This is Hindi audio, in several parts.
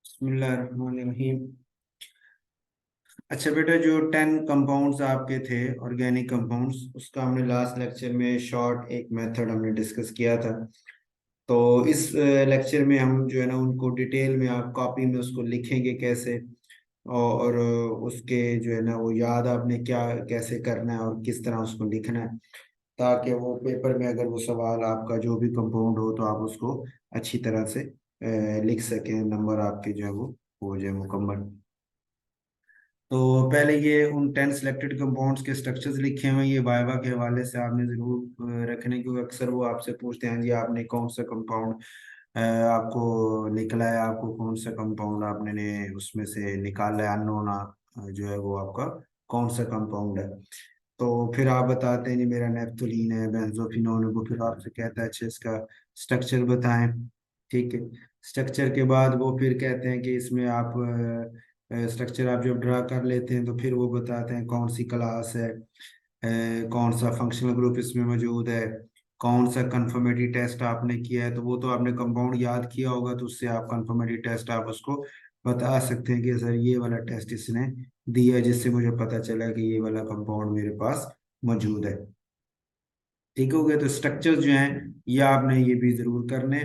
बिस्मिल्लाहिर्रहमानिर्रहीम। अच्छा बेटा, जो 10 कंपाउंड्स आपके थे ऑर्गेनिक कंपाउंड्स, उसका हमने लास्ट लेक्चर में शॉर्ट एक मेथड हमने डिस्कस किया था। तो इस लेक्चर में हम जो है ना उनको डिटेल में आप कॉपी में उसको लिखेंगे कैसे, और उसके जो है ना वो याद आपने क्या कैसे करना है और किस तरह उसको लिखना है, ताकि वो पेपर में अगर वो सवाल आपका जो भी कंपाउंड हो तो आप उसको अच्छी तरह से लिख सकें, नंबर आपके जो है वो हो जाए मुकम्मल। तो पहले ये उन 10 सिलेक्टेड कंपाउंड्स के स्ट्रक्चर्स लिखे हुए हैं, ये वाइवा के हवाले से आपने जरूर रखने, क्योंकि अक्सर वो आपसे पूछते हैं जी आपने कौन सा कंपाउंड आपको निकला है, आपको कौन सा कंपाउंड आपने ने उसमें से निकाला है, अननोन जो है वो आपका कौन सा कंपाउंड है। तो फिर आप बताते हैं जी मेरा नेप्थलीन है, बेंजोफिनोन है, वो फिर आपसे कहता है अच्छा इसका स्ट्रक्चर बताएं। ठीक है। स्ट्रक्चर के बाद वो फिर कहते हैं कि इसमें आप स्ट्रक्चर आप जब ड्रा कर लेते हैं तो फिर वो बताते हैं कौन सी क्लास है, कौन सा फंक्शनल ग्रुप इसमें मौजूद है, कौन सा कंफर्मेटरी टेस्ट आपने किया है। तो वो तो आपने कंपाउंड याद किया होगा, तो उससे आप कंफर्मेटरी टेस्ट आप उसको बता सकते हैं कि सर ये वाला टेस्ट इसने दिया, जिससे मुझे पता चला कि ये वाला कंपाउंड मेरे पास मौजूद है। ठीक हो गया। तो स्ट्रक्चर्स जो हैं ये आपने ये भी जरूर करने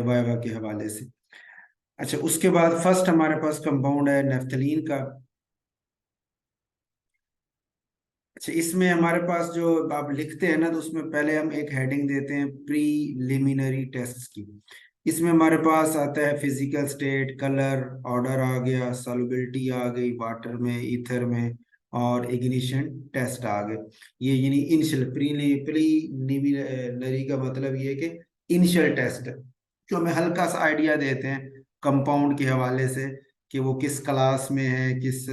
वाइवा के हवाले से। अच्छा, उसके बाद फर्स्ट हमारे पास कंपाउंड है नेफ्थलीन का। अच्छा, इसमें हमारे पास जो आप लिखते हैं ना, तो उसमें पहले हम एक हेडिंग देते हैं प्रीलिमिनरी टेस्ट्स की। इसमें हमारे पास आता है फिजिकल स्टेट, कलर, ऑर्डर आ गया, सॉल्युबिलिटी आ गई वाटर में, ईथर में, और इग्निशन टेस्ट आ गए। ये यानी इनिशियल प्रीलिमिनरी का मतलब ये है कि इनिशियल टेस्ट जो हमें हल्का सा आइडिया देते हैं कंपाउंड के हवाले से कि वो किस क्लास में है, किस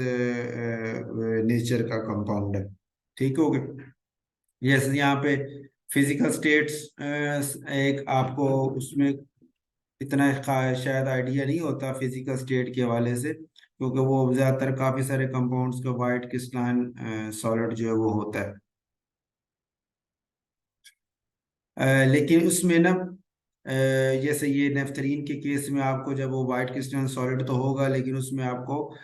नेचर का कंपाउंड है। ठीक हो गया। जैसे यहाँ पे फिजिकल स्टेट्स, एक आपको उसमें इतना शायद आइडिया नहीं होता फिजिकल स्टेट के हवाले से, क्योंकि वो ज्यादातर काफी सारे कंपाउंड्स का वाइट क्रिस्टलाइन सॉलिड जो है वो होता है। लेकिन उसमें ना जैसे ये नेफ्थलीन के केस में आपको जब वो वाइट क्रिस्टल सॉलिड तो होगा, लेकिन उसमें आपको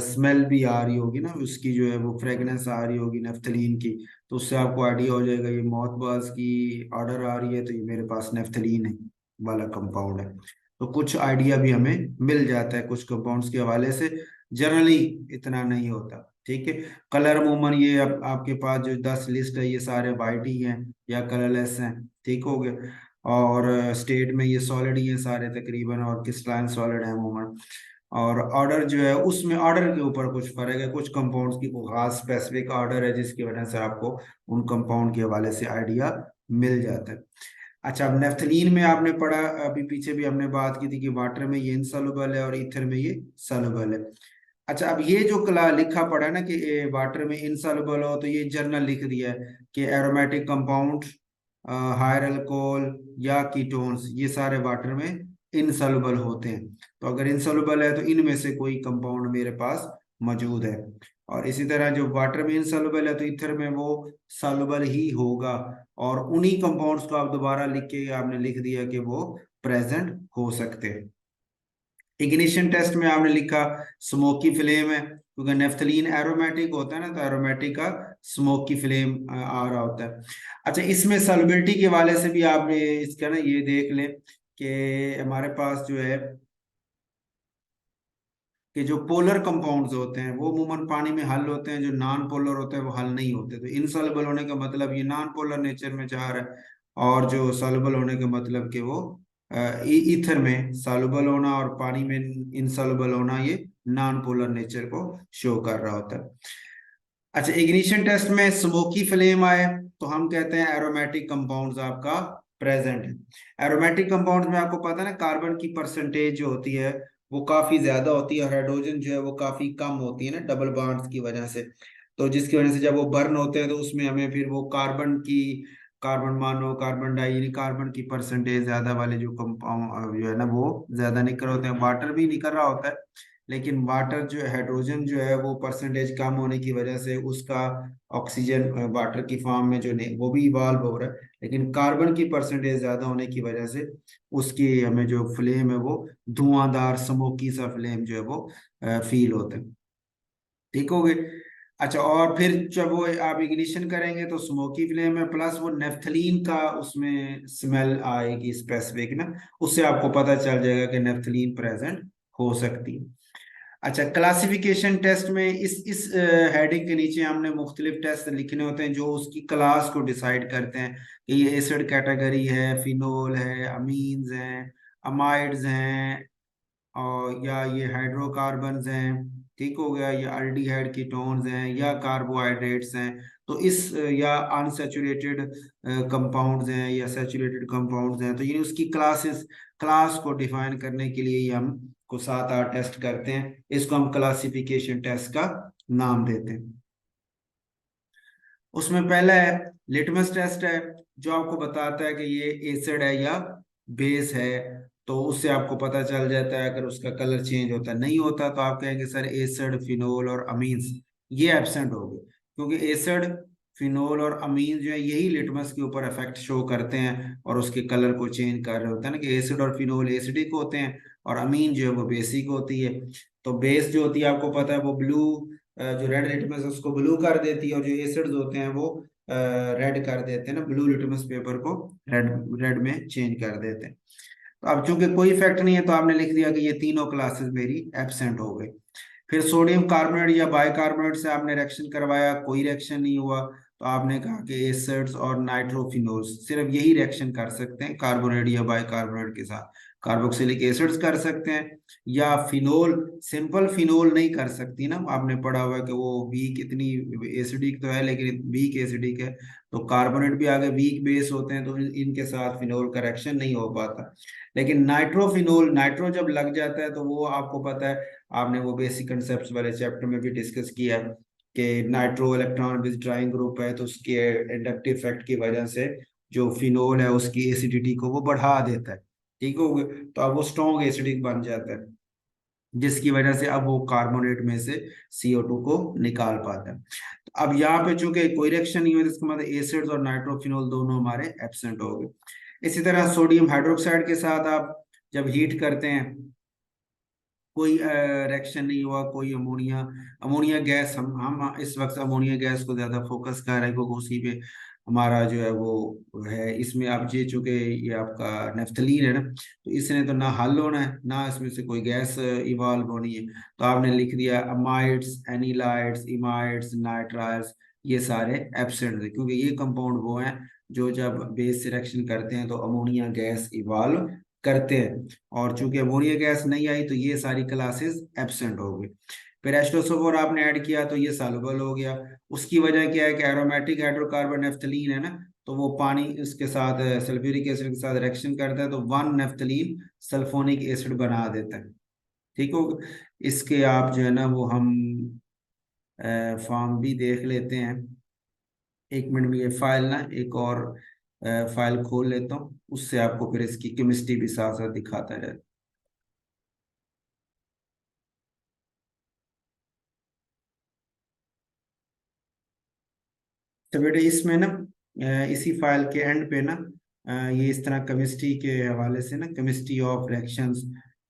स्मेल भी आ रही होगी ना, उसकी जो है वो फ्रेगनेंस आ रही होगी नेफ्थलीन की। तो उससे आपको आइडिया हो जाएगा ये मौथ बाज की ऑर्डर आ रही है, तो ये मेरे पास नेफ्थलीन है वाला कंपाउंड है। तो कुछ आइडिया भी हमें मिल जाता है कुछ कंपाउंड्स के हवाले से, जनरली इतना नहीं होता। ठीक है। कलर अमूमन ये अब आपके पास जो 10 लिस्ट है ये सारे वाइट ही हैं या कलरलेस हैं। ठीक हो गया। और स्टेट में ये सॉलिड ही है सारे तकरीबन, और क्रिस्टलाइन सॉलिड है अमूमन। और ऑर्डर जो है उसमें ऑर्डर के ऊपर कुछ फर्क है, कुछ कंपाउंड्स की कोई खास स्पेसिफिक ऑर्डर है जिसकी वजह से आपको उन कंपाउंड के हवाले से आइडिया मिल जाता है। अच्छा, अब नेफ्थलीन में आपने पढ़ा, अभी पीछे भी हमने बात की थी कि वाटर में ये इनसॉल्युबल है और ईथर में ये सॉल्युबल है। अच्छा, अब ये जो कला लिखा पड़ा है ना कि वाटर में इनसॉल्युबल हो, तो ये जर्नल लिख दिया है कि एरोमेटिक कंपाउंड, हायर अल्कोहल या कीटोन्स, ये सारे वाटर में इनसॉल्युबल होते हैं। तो अगर इनसॉल्युबल है तो इनमें से कोई कंपाउंड मेरे पास मौजूद है। और इसी तरह जो वाटर में इनसॉल्युबल है तो ईथर में वो सॉल्युबल ही होगा। और उन्हीं कंपाउंड्स को आप दोबारा लिख के आपने लिख दिया कि वो प्रेजेंट हो सकते हैं। इग्निशन टेस्ट में आपने लिखा स्मोकी फ्लेम है, क्योंकि नेफ्थलीन एरोमेटिक होता है ना, तो एरोमेटिक का स्मोकी फ्लेम आ रहा होता है। अच्छा, इसमें सॉल्युबिलिटी के वाले से भी आपने इसका ना ये देख लें कि हमारे पास जो है कि जो पोलर कंपाउंड्स होते हैं वो अमूमन पानी में हल होते हैं, जो नॉन पोलर होते हैं वो हल नहीं होते। तो इनसॉल्युबल होने का मतलब ये नॉन पोलर नेचर में जा रहा है, और जो सॉल्युबल होने का मतलब कि वो ईथर में सॉल्युबल होना और पानी में इनसॉल्युबल होना, ये नॉन पोलर नेचर को शो कर रहा होता है। अच्छा, इग्निशन टेस्ट में स्मोकी फ्लेम आए तो हम कहते हैं एरोमेटिक कंपाउंड्स आपका प्रेजेंट है। एरोमेटिक कंपाउंड्स में आपको पता है ना कार्बन की परसेंटेज जो होती है वो काफी ज्यादा होती है, और हाइड्रोजन जो है वो काफी कम होती है ना डबल बॉन्ड्स की वजह से। तो जिसकी वजह से जब वो बर्न होते हैं तो उसमें हमें फिर वो कार्बन मानो कार्बन डाई यानी कार्बन की परसेंटेज ज्यादा वाले जो कंपाउंड जो है ना वो ज्यादा निकल होते हैं, वाटर भी निकल रहा होता है लेकिन वाटर जो हाइड्रोजन जो है वो परसेंटेज कम होने की वजह से उसका ऑक्सीजन वाटर की फॉर्म में जो नहीं वो भी इवाल्व हो रहा है, लेकिन कार्बन की परसेंटेज ज्यादा होने की वजह से उसकी हमें जो फ्लेम है वो धुआंधार स्मोकी सा फ्लेम जो है वो फील होता है। ठीक हो गए। अच्छा, और फिर जब वो आप इग्निशन करेंगे तो स्मोकी फ्लेम है, प्लस वो नेफ्थलीन का उसमें स्मेल आएगी स्पेसिफिक ना, उससे आपको पता चल जाएगा कि नेफ्थलीन प्रेजेंट हो सकती है। अच्छा, क्लासिफिकेशन टेस्ट में इस हेडिंग के नीचे हमने मुख्तलिफ टेस्ट लिखने होते हैं जो उसकी क्लास को डिसाइड करते हैं कि ये एसिड कैटेगरी है, फिनोल है, अमीन्स हैं, अमाइड्स हैं, और या ये हाइड्रोकार्बन्स हैं, ठीक हो गया, या अल्डिहाइड कीटोन्स हैं, या कार्बोहाइड्रेट्स हैं। तो इस या अनसैचुरेटेड कंपाउंड्स हैं या सैचुरेटेड कंपाउंड्स हैं, तो ये उसकी क्लास को डिफाइन करने के लिए ही हम को 7-8 टेस्ट करते हैं, इसको हम क्लासिफिकेशन टेस्ट का नाम देते हैं। उसमें पहला है लिटमस टेस्ट है, जो आपको बताता है कि ये एसिड है या बेस है। तो उससे आपको पता चल जाता है, अगर उसका कलर चेंज होता नहीं होता तो आप कहेंगे सर एसिड, फिनोल और अमीन्स ये एब्सेंट हो गए, क्योंकि एसिड, फिनोल और अमीन जो है यही लिटमस के ऊपर इफेक्ट शो करते हैं और उसके कलर को चेंज कर रहे होते हैं ना, कि एसिड और फिनोल एसिडिक होते हैं और अमीन जो है वो बेसिक होती है। तो बेस जो होती है आपको पता है वो ब्लू, जो रेड लिटमस है उसको ब्लू कर देती है, और जो एसिड्स होते हैं वो रेड कर देते हैं ना, ब्लू लिटमस पेपर को रेड रेड में चेंज कर देते हैं। तो अब चूंकि कोई इफेक्ट नहीं है तो आपने लिख दिया कि ये तीनों क्लासेस मेरी एब्सेंट हो गई। फिर सोडियम कार्बोनेट या बाइकार्बोनेट से आपने रिएक्शन करवाया, कोई रिएक्शन नहीं हुआ, तो आपने कहा कि एसिड्स और नाइट्रोफिनोल्स सिर्फ यही रिएक्शन कर सकते हैं कार्बोनेट या बाइकार्बोनेट के साथ। कार्बोक्सिलिक एसिड्स कर सकते हैं, या फिनोल, सिंपल फिनोल नहीं कर सकती ना, आपने पढ़ा हुआ है कि वो वीक, इतनी एसिडिक तो है लेकिन वीक एसिडिक है। तो कार्बोनेट भी आगे वीक बेस होते हैं, तो इनके साथ फिनोल का रिएक्शन नहीं हो पाता। लेकिन नाइट्रोफिनोल, नाइट्रो जब लग जाता है तो वो आपको पता है, आपने वो बेसिक कंसेप्ट वाले चैप्टर में भी डिस्कस किया है कि नाइट्रो इलेक्ट्रॉन विथड्राइंग ग्रुप है, तो उसके इंडक्टिव इफेक्ट की वजह से जो फिनोल है उसकी एसिडिटी को वो बढ़ा देता है। ठीक हो गया, तो अब वो स्ट्रॉन्ग एसिडिक बन जाता है, जिसकी वजह से अब वो कार्बोनेट में से CO2 को निकाल पाता है। तो अब यहाँ पे चूंकि कोई रिएक्शन नहीं हुई, तो इसका मतलब एसिड्स और नाइट्रोफिनोल दोनों हमारे एब्सेंट हो गए। इसी तरह सोडियम हाइड्रोक्साइड के साथ आप जब हीट करते हैं, कोई रिएक्शन नहीं हुआ, कोई अमोनिया, अमोनिया गैस, हम इस वक्त अमोनिया गैस को ज्यादा फोकस कर रहे हैं क्योंकि उसी पे हमारा जो है वो है। इसमें आप ये चूंकि ये आपका नेफ्थलीन है ना, तो इसने तो ना हल होना है ना इसमें से कोई गैस इवॉल्व होनी है, तो आपने लिख दिया अमाइड्स, एनिलाइड्स, इमाइड्स, नाइट्राइल्स, ये सारे एब्सेंट है, क्योंकि ये कंपाउंड वो हैं जो जब बेस से रिएक्शन करते हैं तो अमोनिया गैस इवॉल्व करते हैं। और चूंकि अमोनिया गैस नहीं आई तो ये सारी क्लासेस एब्सेंट हो गई। फिर H2SO4 आपने ऐड किया तो ये सॉल्युबल हो गया। उसकी वजह क्या है कि एरोमेटिक हाइड्रोकार्बन नेफ्थलीन है ना, तो वो पानी इसके साथ सल्फ्यूरिक एसिड के साथ रिएक्शन करता है तो 1 नेफ्थलीन सल्फोनिक एसिड बना देता है। ठीक हो, इसके आप जो है ना वो हम फॉर्म भी देख लेते हैं। एक मिनट में ये फाइल ना एक और फाइल खोल लेता हूँ, उससे आपको फिर इसकी केमिस्ट्री भी साथ साथ दिखाता है। तो बेटे इसमें ना इसी फाइल के एंड पे ना ये इस तरह केमिस्ट्री के हवाले से ना केमिस्ट्री ऑफ रिएक्शंस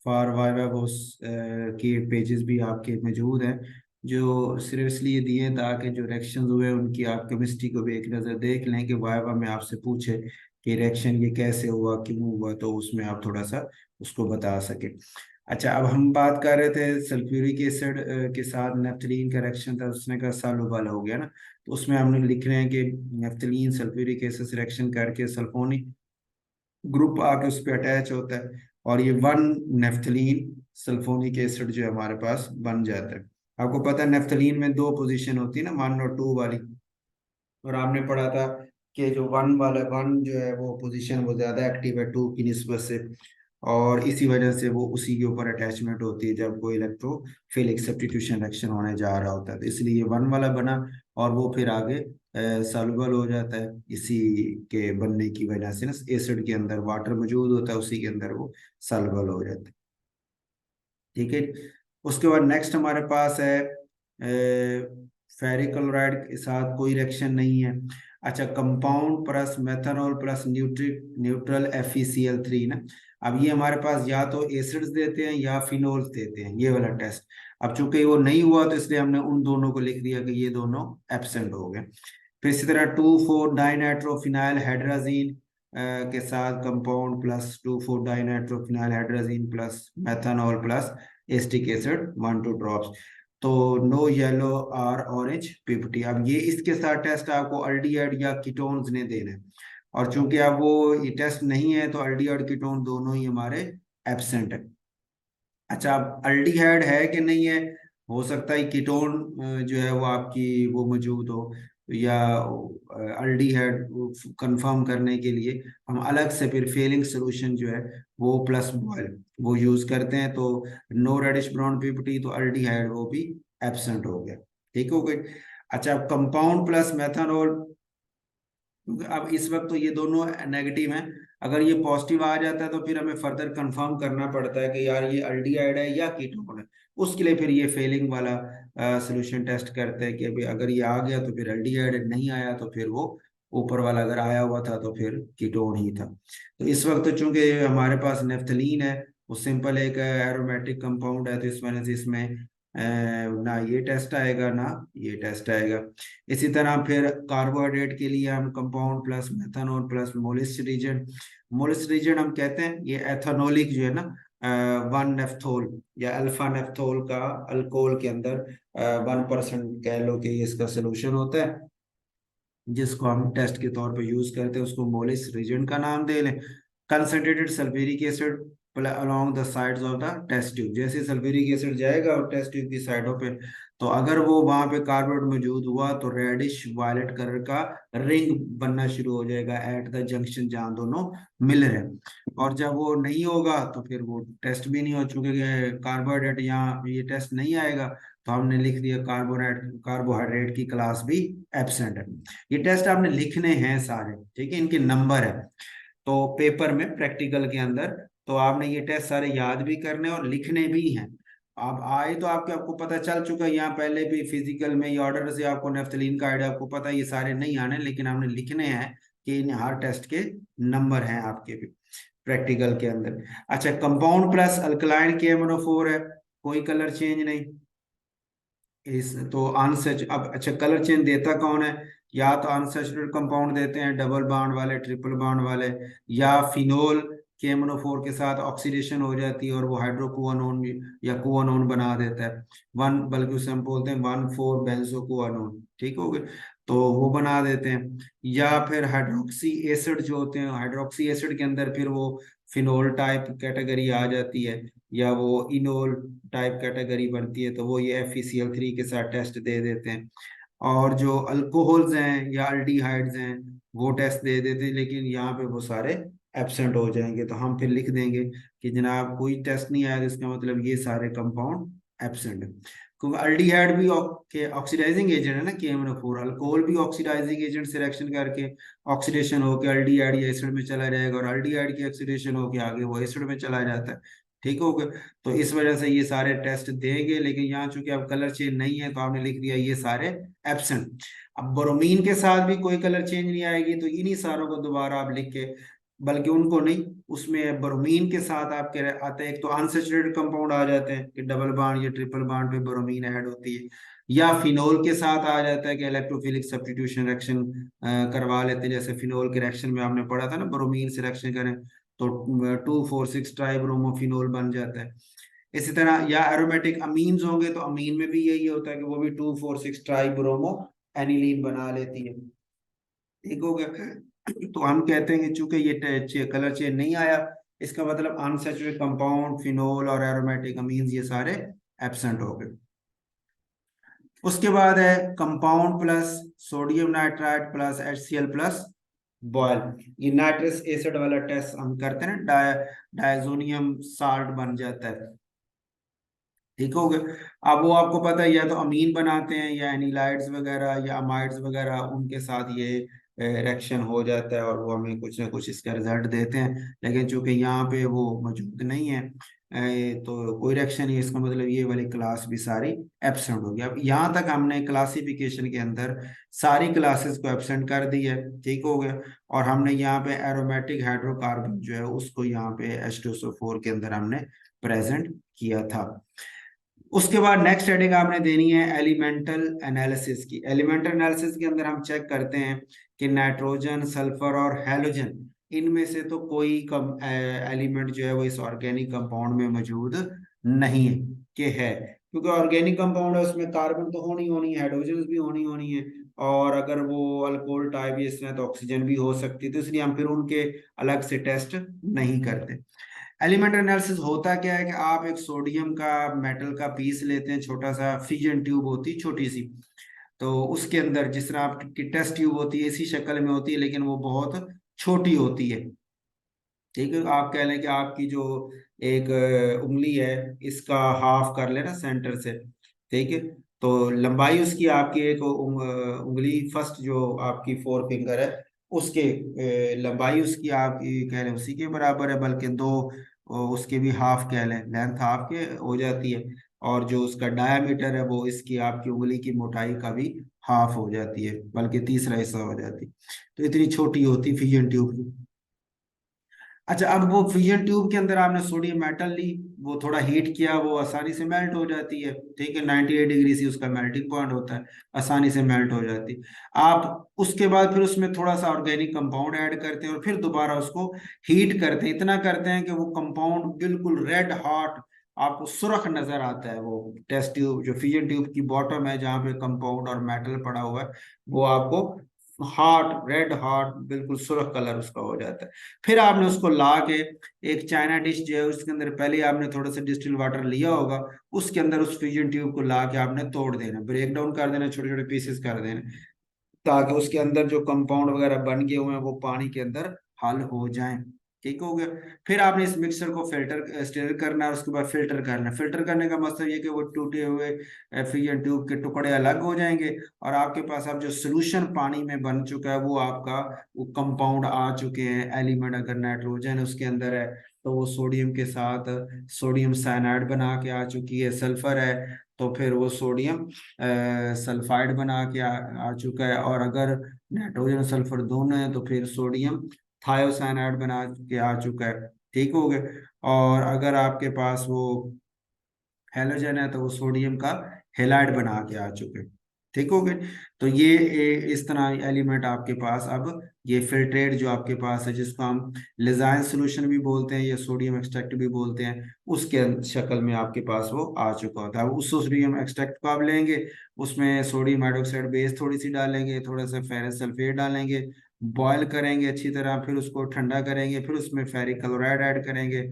फॉर वाइवावोस के पेजेस भी आपके मौजूद हैं, जो सिर्फ इसलिए दिए हैं ताकि जो रिएक्शंस हुए उनकी आप केमिस्ट्री को भी एक नज़र देख लें, कि वाइवा में आपसे पूछे कि रिएक्शन ये कैसे हुआ, क्यों हुआ, तो उसमें आप थोड़ा सा उसको बता सके। अच्छा, अब हम बात कर रहे थे सल्फ्यूरिक एसिड के साथ नेफ्थलीन का रिएक्शन था, उसने का सॉल्युबल हो गया ना, तो उसमें हमने लिख रहे हैं कि नेफ्थलीन सल्फ्यूरिक एसिड से रिएक्शन करके सल्फोनिक ग्रुप आके उस पर अटैच होता है, और ये 1 नेफ्थलीन सल्फोनिक एसिड जो है हमारे पास बन जाता है। आपको पता है नेफ्थलीन में दो पोजीशन होती है ना, 1 और 2 वाली, और आपने पढ़ा था कि जो 1 जो है वो पोजीशन वो ज्यादा एक्टिव है 2 की निस्बत से, और इसी वजह से वो उसी के ऊपर अटैचमेंट होती है जब कोई इलेक्ट्रोफिलिक सब्स्टिट्यूशन रिएक्शन होने जा रहा होता है, तो इसलिए 1 बना, और वो फिर आगे सॉल्युबल हो जाता है इसी के बनने की वजह से ना, एसिड के अंदर वाटर मौजूद होता है, उसी के अंदर वो सॉल्युबल हो जाता है। ठीक है। उसके बाद नेक्स्ट हमारे पास है फेरिक क्लोराइड के साथ कोई रिएक्शन नहीं है। अच्छा, compound plus methanol plus neutral FeCl3 ना। अब ये हमारे पास या तो एसिड्स देते हैं या फिनोल्स देते हैं, ये वाला टेस्ट। अब चूंकि वो नहीं हुआ तो इसलिए हमने उन दोनों को लिख दिया कि ये दोनों एब्सेंट हो गए। फिर इसी तरह 2,4-डाइनाइट्रोफिनाइल हाइड्राजीन के साथ कंपाउंड प्लस 2,4-डाइनाइट्रोफिनाइल hydrazine plus methanol plus acetic acid 1-2 drops. तो नो येलो और ऑरेंज पीपीटी। अब ये इसके साथ टेस्ट आपको अल्डिहाइड या कीटोन्स ने देना है, और चूंकि अब वो ये टेस्ट नहीं है तो अल्डिहाइड कीटोन दोनों ही हमारे एब्सेंट है। अच्छा, अब अल्डिहाइड है कि नहीं है, हो सकता है कीटोन जो है वो आपकी वो मौजूद हो, या अल्डिहाइड कंफर्म करने के लिए हम अलग से फिर फेलिंग सोल्यूशन जो है वो प्लस बॉयल वो यूज करते हैं। तो नो रेडिश ब्राउन पीपीटी, तो अल्डिहाइड वो भी एब्सेंट हो गया। ठीक हो गई। अच्छा, अब कंपाउंड प्लस मेथनॉल, क्योंकि अब इस वक्त तो ये दोनों नेगेटिव हैं। अगर ये पॉजिटिव आ जाता है तो फिर हमें फर्दर कंफर्म करना पड़ता है कि यार ये अल्डिहाइड है या कीटोन है। उसके लिए फिर ये फेलिंग वाला सोल्यूशन टेस्ट करते हैं कि अभी अगर ये आ गया तो फिर अल्डिहाइड है, नहीं आया तो फिर वो ऊपर वाला अगर आया हुआ था तो फिर कीटोन ही था। तो इस वक्त चूंकि हमारे पास नेफ्थलीन है, वो सिंपल एक एरोमेटिक कंपाउंड है, तो इस वजह से इसमें ना ये टेस्ट आएगा ना ये टेस्ट आएगा। इसी तरह फिर कार्बोहाइड्रेट के लिए हम compound plus methanol plus Molisch reagent. Molisch reagent हम कहते हैं ये एथेनोलिक जो है ना, 1 नेफ्थोल या अल्फा नेफ्थोल का अल्कोहल के अंदर 1% कह लो कि ये इसका सोल्यूशन होता है, जिसको हम टेस्ट के तौर पे यूज करते हैं, उसको मोलिस रीजन का नाम दे लें। Concentrated sulphuric acid along the sides of the test tube, जैसे सल्फ्यूरिक एसिड जाएगा और टेस्ट ट्यूब की साइडों पे, तो अगर वो वहां पे कार्बोनेट मौजूद हुआ तो रेडिश वायलेट कलर का रिंग बनना शुरू हो जाएगा एट द जंक्शन जहां दोनों मिल रहे हैं। और जब वो नहीं होगा तो फिर वो टेस्ट भी नहीं हो, चुके कार्बोहाइड्रेट यहाँ ये टेस्ट नहीं आएगा, तो हमने लिख दिया कार्बोहाइड्रेट की क्लास भी एब्सेंट है। ये टेस्ट आपने लिखने हैं सारे, ठीक है, इनके नंबर है। तो पेपर में प्रैक्टिकल के अंदर तो आपने ये टेस्ट सारे याद भी करने और लिखने भी हैं। आप आए तो आपको पता चल चुका है, यहाँ पहले भी फिजिकल में ये ऑर्डर से आपको नेफ्थलीन का आइडिया आपको पता है, ये सारे नहीं आने, लेकिन हमने लिखने हैं कि इन हर टेस्ट के नंबर हैं आपके भी प्रैक्टिकल के अंदर। अच्छा, कंपाउंड प्लस अल्कलाइन KMnO4 है, कोई कलर चेंज नहीं इस तो अनसच। अब अच्छा, कलर चेंज देता कौन है, या तो अनसैचुरेटेड कंपाउंड देते हैं डबल बॉन्ड वाले ट्रिपल बॉन्ड वाले, या फिनोल KMnO4 के साथ ऑक्सीडेशन हो जाती है और वो हाइड्रोकुआनोन या कुआनोन बना देता है वन, बल्कि उसे हम बोलते हैं 1,4-बेंजोकुआनोन। ठीक हो गए, तो वो बना देते हैं। या फिर हाइड्रोक्सी एसिड जो होते हैं, हाइड्रोक्सी एसिड के अंदर फिर वो फिनोल टाइप कैटेगरी आ जाती है, या वो इनोल टाइप कैटेगरी बनती है, तो वो ये FeCl3 के साथ टेस्ट दे देते हैं। और जो अल्कोहल्स हैं या अल्डिहाइड्स हैं वो टेस्ट दे देते हैं, लेकिन यहाँ पे वो सारे एब्सेंट हो जाएंगे, तो हम फिर लिख देंगे कि जनाब कोई टेस्ट नहीं आया, तो इसका मतलब ये सारे कंपाउंड एब्सेंट है। क्योंकि अल्डिहाइड भी ऑक्सीडाइजिंग एजेंट है ना KMnO4, अल्कोहल भी ऑक्सीडाइजिंग एजेंट से रिएक्शन करके ऑक्सीडेशन होकर अल्डिहाइड या एसिड में चला जाएगा, और अल्डिहाइड की ऑक्सीडेशन होकर आगे वो एसिड में चला जाता है। ठीक हो गया, तो इस वजह से ये सारे टेस्ट देंगे, लेकिन यहाँ चूंकि अब कलर चेंज नहीं है तो आपने लिख दिया ये सारे एब्सेंट। अब ब्रोमीन के साथ भी कोई कलर चेंज नहीं आएगी, तो इन्हीं सारों को दोबारा आप लिख के, बल्कि उनको नहीं, उसमें ब्रोमीन के साथ आपके आते हैं, एक तो अनसेचुरेटेड कंपाउंड आ जाते हैं कि डबल बॉन्ड या ट्रिपल बॉन्ड पे ब्रोमीन ऐड होती है, या फिनोल के साथ आ जाता है कि इलेक्ट्रोफिलिक सब्स्टिट्यूशन रिएक्शन करवा लेते हैं, जैसे फिनोल के रिएक्शन में आपने पढ़ा था ना, ब्रोमीन से रिएक्शन करें तो 2,4,6 ट्राइब्रोमोफिनोल बन जाता है। इसी तरह या एरोमेटिक अमीन्स होंगे तो अमीन में भी यही होता है कि वो भी 2,4,6 ट्राइब्रोमो एनिलीन बना लेती है। ठीक हो गया, तो हम कहते हैं कि चूंकि ये कलर चेंज नहीं आया, इसका मतलब अनसैचुरेटेड कंपाउंड फिनोल और एरोमेटिक अमीन्स ये सारे एब्सेंट हो गए। उसके बाद है compound plus sodium nitrite plus HCl plus boil. ये नाइट्रस एसिड वाला टेस्ट हम करते हैं ना, डायजोनियम साल्ट बन जाता है। ठीक हो गया, अब वो आपको पता है, या तो अमीन बनाते हैं या एनिलाइड्स वगैरह या अमाइड्स वगैरह, उनके साथ ये रिएक्शन हो जाता है और वो हमें कुछ ना कुछ इसका रिजल्ट देते हैं, लेकिन चूंकि यहाँ पे वो मौजूद नहीं है तो कोई रिएक्शन नहीं, इसका मतलब ये वाली क्लास भी सारी एब्सेंट हो गई। अब यहाँ तक हमने क्लासिफिकेशन के अंदर सारी क्लासेस को एब्सेंट कर दी है, ठीक हो गया। और हमने यहाँ पे एरोमेटिक हाइड्रोकार्बन जो है उसको यहाँ पे H2SO4 के अंदर हमने प्रेजेंट किया था। उसके बाद नेक्स्ट हेडिंग आपने देनी है एलिमेंटल एनालिसिस की। एलिमेंटल एनालिसिस के अंदर हम चेक करते हैं कि नाइट्रोजन, सल्फर और हैलोजन, इनमें से तो कोई कम एलिमेंट जो है वो इस ऑर्गेनिक कंपाउंड में मौजूद नहीं है कि है, क्योंकि ऑर्गेनिक कंपाउंड है उसमें कार्बन तो होनी होनी है, हाइड्रोजन भी होनी होनी है, और अगर वो अल्कोहल टाइप इस तरह तो ऑक्सीजन भी हो सकती है, तो इसलिए हम फिर उनके अलग से टेस्ट नहीं करते। एलिमेंट एनालिसिस होता क्या है कि आप एक सोडियम का मेटल का पीस लेते हैं, छोटा सा फिजन ट्यूब होती है छोटी सी, तो उसके अंदर जिस तरह आपकी टेस्ट ट्यूब होती है इसी शक्ल में होती है, लेकिन वो बहुत छोटी होती है, ठीक है। आप कह लें कि आपकी जो एक उंगली है इसका हाफ कर लेना सेंटर से, ठीक है। तो लंबाई उसकी आपकी एक उंगली फर्स्ट जो आपकी फोर फिंगर है उसके लंबाई उसकी आपकी कह लें उसी के बराबर है, बल्कि दो उसके भी हाफ कह लें, लेंथ हाफ के हो जाती है। और जो उसका डायामीटर है वो इसकी आपकी उंगली की मोटाई का भी हाफ हो जाती है, बल्कि तीसरा हिस्सा हो जाती है। तो इतनी छोटी होती फिजन ट्यूब की। अच्छा, अब वो फिजन ट्यूब के अंदर आपने सोडियम मेटल ली, वो थोड़ा हीट किया, वो आसानी से मेल्ट हो जाती है, ठीक है। 98 डिग्री से उसका मेल्टिंग पॉइंट होता है, आसानी से मेल्ट हो जाती है। आप उसके बाद फिर उसमें थोड़ा सा ऑर्गेनिक कंपाउंड ऐड करते हैं और फिर दोबारा उसको हीट करते हैं, इतना करते हैं कि वो कंपाउंड बिल्कुल रेड हॉट आपको सुर्ख नजर आता है। वो टेस्ट ट्यूब जो फिजन ट्यूब की बॉटम है जहाँ पे कंपाउंड और मेटल पड़ा हुआ है, वो आपको हॉट, रेड हॉट, बिल्कुल सुर्ख कलर उसका हो जाता है। फिर आपने उसको ला के एक चाइना डिश जो है उसके अंदर पहले आपने थोड़ा सा डिस्टिल वाटर लिया होगा, उसके अंदर उस फ्यूजन ट्यूब को ला के आपने तोड़ देना, ब्रेक डाउन कर देना, छोटे छोटे पीसेस कर देना, ताकि उसके अंदर जो कंपाउंड वगैरह बन गए हुए हैं वो पानी के अंदर हल हो जाएं, ठीक हो गया। फिर आपने इस मिक्सचर को फिल्टर स्टेर करना है, उसके बाद फिल्टर करना है। फिल्टर करने का मतलब ये कि वो टूटे हुए फिजन ट्यूब के टुकड़े अलग हो जाएंगे, और आपके पास अब जो सोल्यूशन पानी में बन चुका है वो आपका वो कंपाउंड आ चुके हैं एलिमेंट। अगर नाइट्रोजन उसके अंदर है तो वो सोडियम के साथ सोडियम साइनाइड बना के आ चुकी है, सल्फर है तो फिर वो सोडियम सल्फाइड बना के आ चुका है, और अगर नाइट्रोजन और सल्फर दोनों है तो फिर सोडियम थायोसाइनाइड बना के आ चुका है, ठीक हो गया। और अगर आपके पास वो हैलोजन है तो वो सोडियम का हेलाइड बना के आ चुके हैं, ठीक हो गए। तो ये इस तरह एलिमेंट आपके पास अब ये फिल्ट्रेट जो आपके पास है, जिसको हम लिजाइन सोल्यूशन भी बोलते हैं या सोडियम एक्सट्रैक्ट भी बोलते हैं, उसके शक्ल में आपके पास वो आ चुका होता है। अब उस सोडियम एक्सट्रैक्ट को आप लेंगे, उसमें सोडियम हाइड्रोक्साइड बेस थोड़ी सी डालेंगे, थोड़ा सा फेरस सल्फेट डालेंगे, बॉयल करेंगे अच्छी तरह, फिर उसको ठंडा करेंगे, फिर उसमें फेरिक क्लोराइड ऐड करेंगे,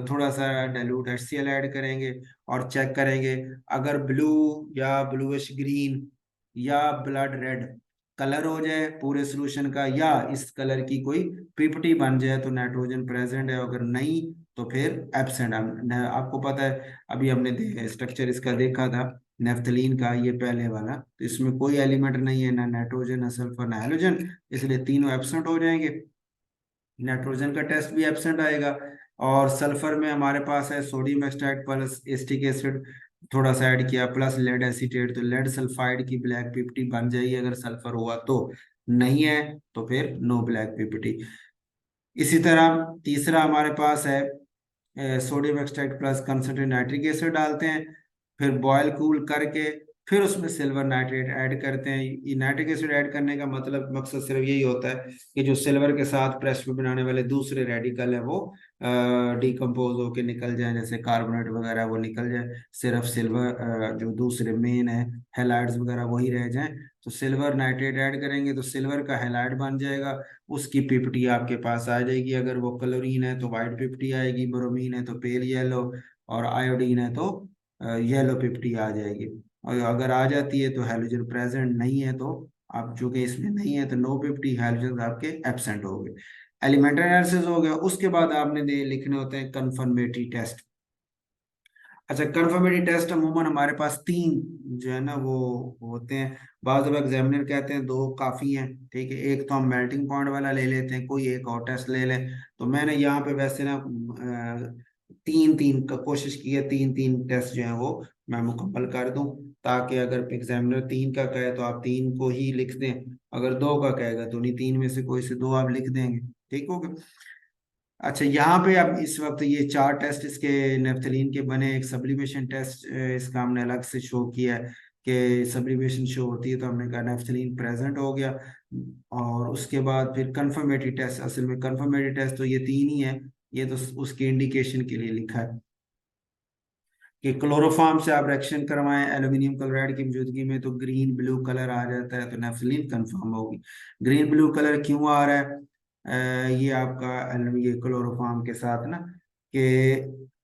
थोड़ा सा डाइल्यूट HCl ऐड करेंगे, और चेक करेंगे अगर ब्लू या ब्लूइश ग्रीन या ब्लड रेड कलर हो जाए पूरे सोल्यूशन का, या इस कलर की कोई पीपीटी बन जाए तो नाइट्रोजन प्रेजेंट है, अगर नहीं तो फिर एब्सेंट। आपको पता है अभी हमने स्ट्रक्चर इसका देखा था नेफ्थलीन का, ये पहले वाला, तो इसमें कोई एलिमेंट नहीं है, ना नाइट्रोजन ना सल्फर ना हैलोजन, इसलिए तीनों एब्सेंट हो जाएंगे। नाइट्रोजन का टेस्ट भी एब्सेंट आएगा, और सल्फर में हमारे पास है sodium extract plus acetic acid थोड़ा सा ऐड किया प्लस लेड एसीटेट, तो लेड सल्फाइड की ब्लैक पीपीटी बन जाएगी अगर सल्फर हुआ तो, नहीं है तो फिर नो ब्लैक पीपीटी। इसी तरह तीसरा हमारे पास है sodium extract plus concentrate nitric acid डालते हैं, फिर बॉयल कूल करके फिर उसमें सिल्वर नाइट्रेट ऐड करते हैं। ये नाइट्रिक एसिड ऐड करने का मतलब मकसद सिर्फ यही होता है कि जो सिल्वर के साथ प्रेस में बनाने वाले दूसरे रेडिकल है वो डिकम्पोज होके निकल जाए, जैसे कार्बोनेट वगैरह वो निकल जाए, सिर्फ सिल्वर जो दूसरे मेन है हेलाइड्स वगैरह वही रह जाएं। तो सिल्वर नाइट्रेट ऐड करेंगे तो सिल्वर का हेलाइड बन जाएगा, उसकी पीपीटी आपके पास आ जाएगी। अगर वो क्लोरीन है तो वाइट पीपीटी आएगी, ब्रोमीन है तो पेल येलो, और आयोडीन है तो येलो पीपीटी आ जाएगी। और अगर आ जाती है तो हैलोजन प्रेजेंट, नहीं है तो आप चूंकि इसमें नहीं है तो नो 50 हैलोजन आपके एब्सेंट हो गए। एलिमेंट्री एनालिसिस हो गया। उसके बाद आपने लिखने होते हैं कंफर्मेटरी टेस्ट। अच्छा, कंफर्मेटरी टेस्ट अमूमन हमारे पास तीन जो है ना वो होते हैं। बाज अब एग्जामिनर कहते हैं दो काफी हैं, ठीक है। एक तो हम मेल्टिंग पॉइंट वाला ले लेते हैं, कोई एक और टेस्ट ले लें। तो मैंने यहाँ पे वैसे ना तीन तीन का कोशिश की है, तीन तीन टेस्ट जो है वो मैं मुकम्मल कर दूं, ताकि अगर एग्जामिनर तीन का कहे तो आप तीन को ही लिख दें, अगर दो का कहेगा तो नहीं, तीन में से कोई से दो आप लिख देंगे। ठीक हो गया। अच्छा, यहाँ पे अब इस वक्त ये चार टेस्ट इसके नेफ्थलीन के बने। एक सब्लिमेशन टेस्ट इसका हमने अलग से शो किया है कि सब्लिमेशन शो होती है, तो हमने कहा नेफ्थलीन प्रेजेंट हो गया। और उसके बाद फिर कंफर्मेटरी टेस्ट, असल में कंफर्मेटरी टेस्ट तो ये तीन ही है, ये तो उसके इंडिकेशन के लिए लिखा है कि क्लोरोफॉर्म से आप रिएक्शन करवाएं एल्यूमिनियम क्लोराइड की मौजूदगी में तो ग्रीन ब्लू कलर आ जाता है, तो नेफ्थलीन कंफर्म होगी। ग्रीन ब्लू कलर क्यों आ रहा है? ये आपका ये क्लोरोफॉर्म के साथ ना, कि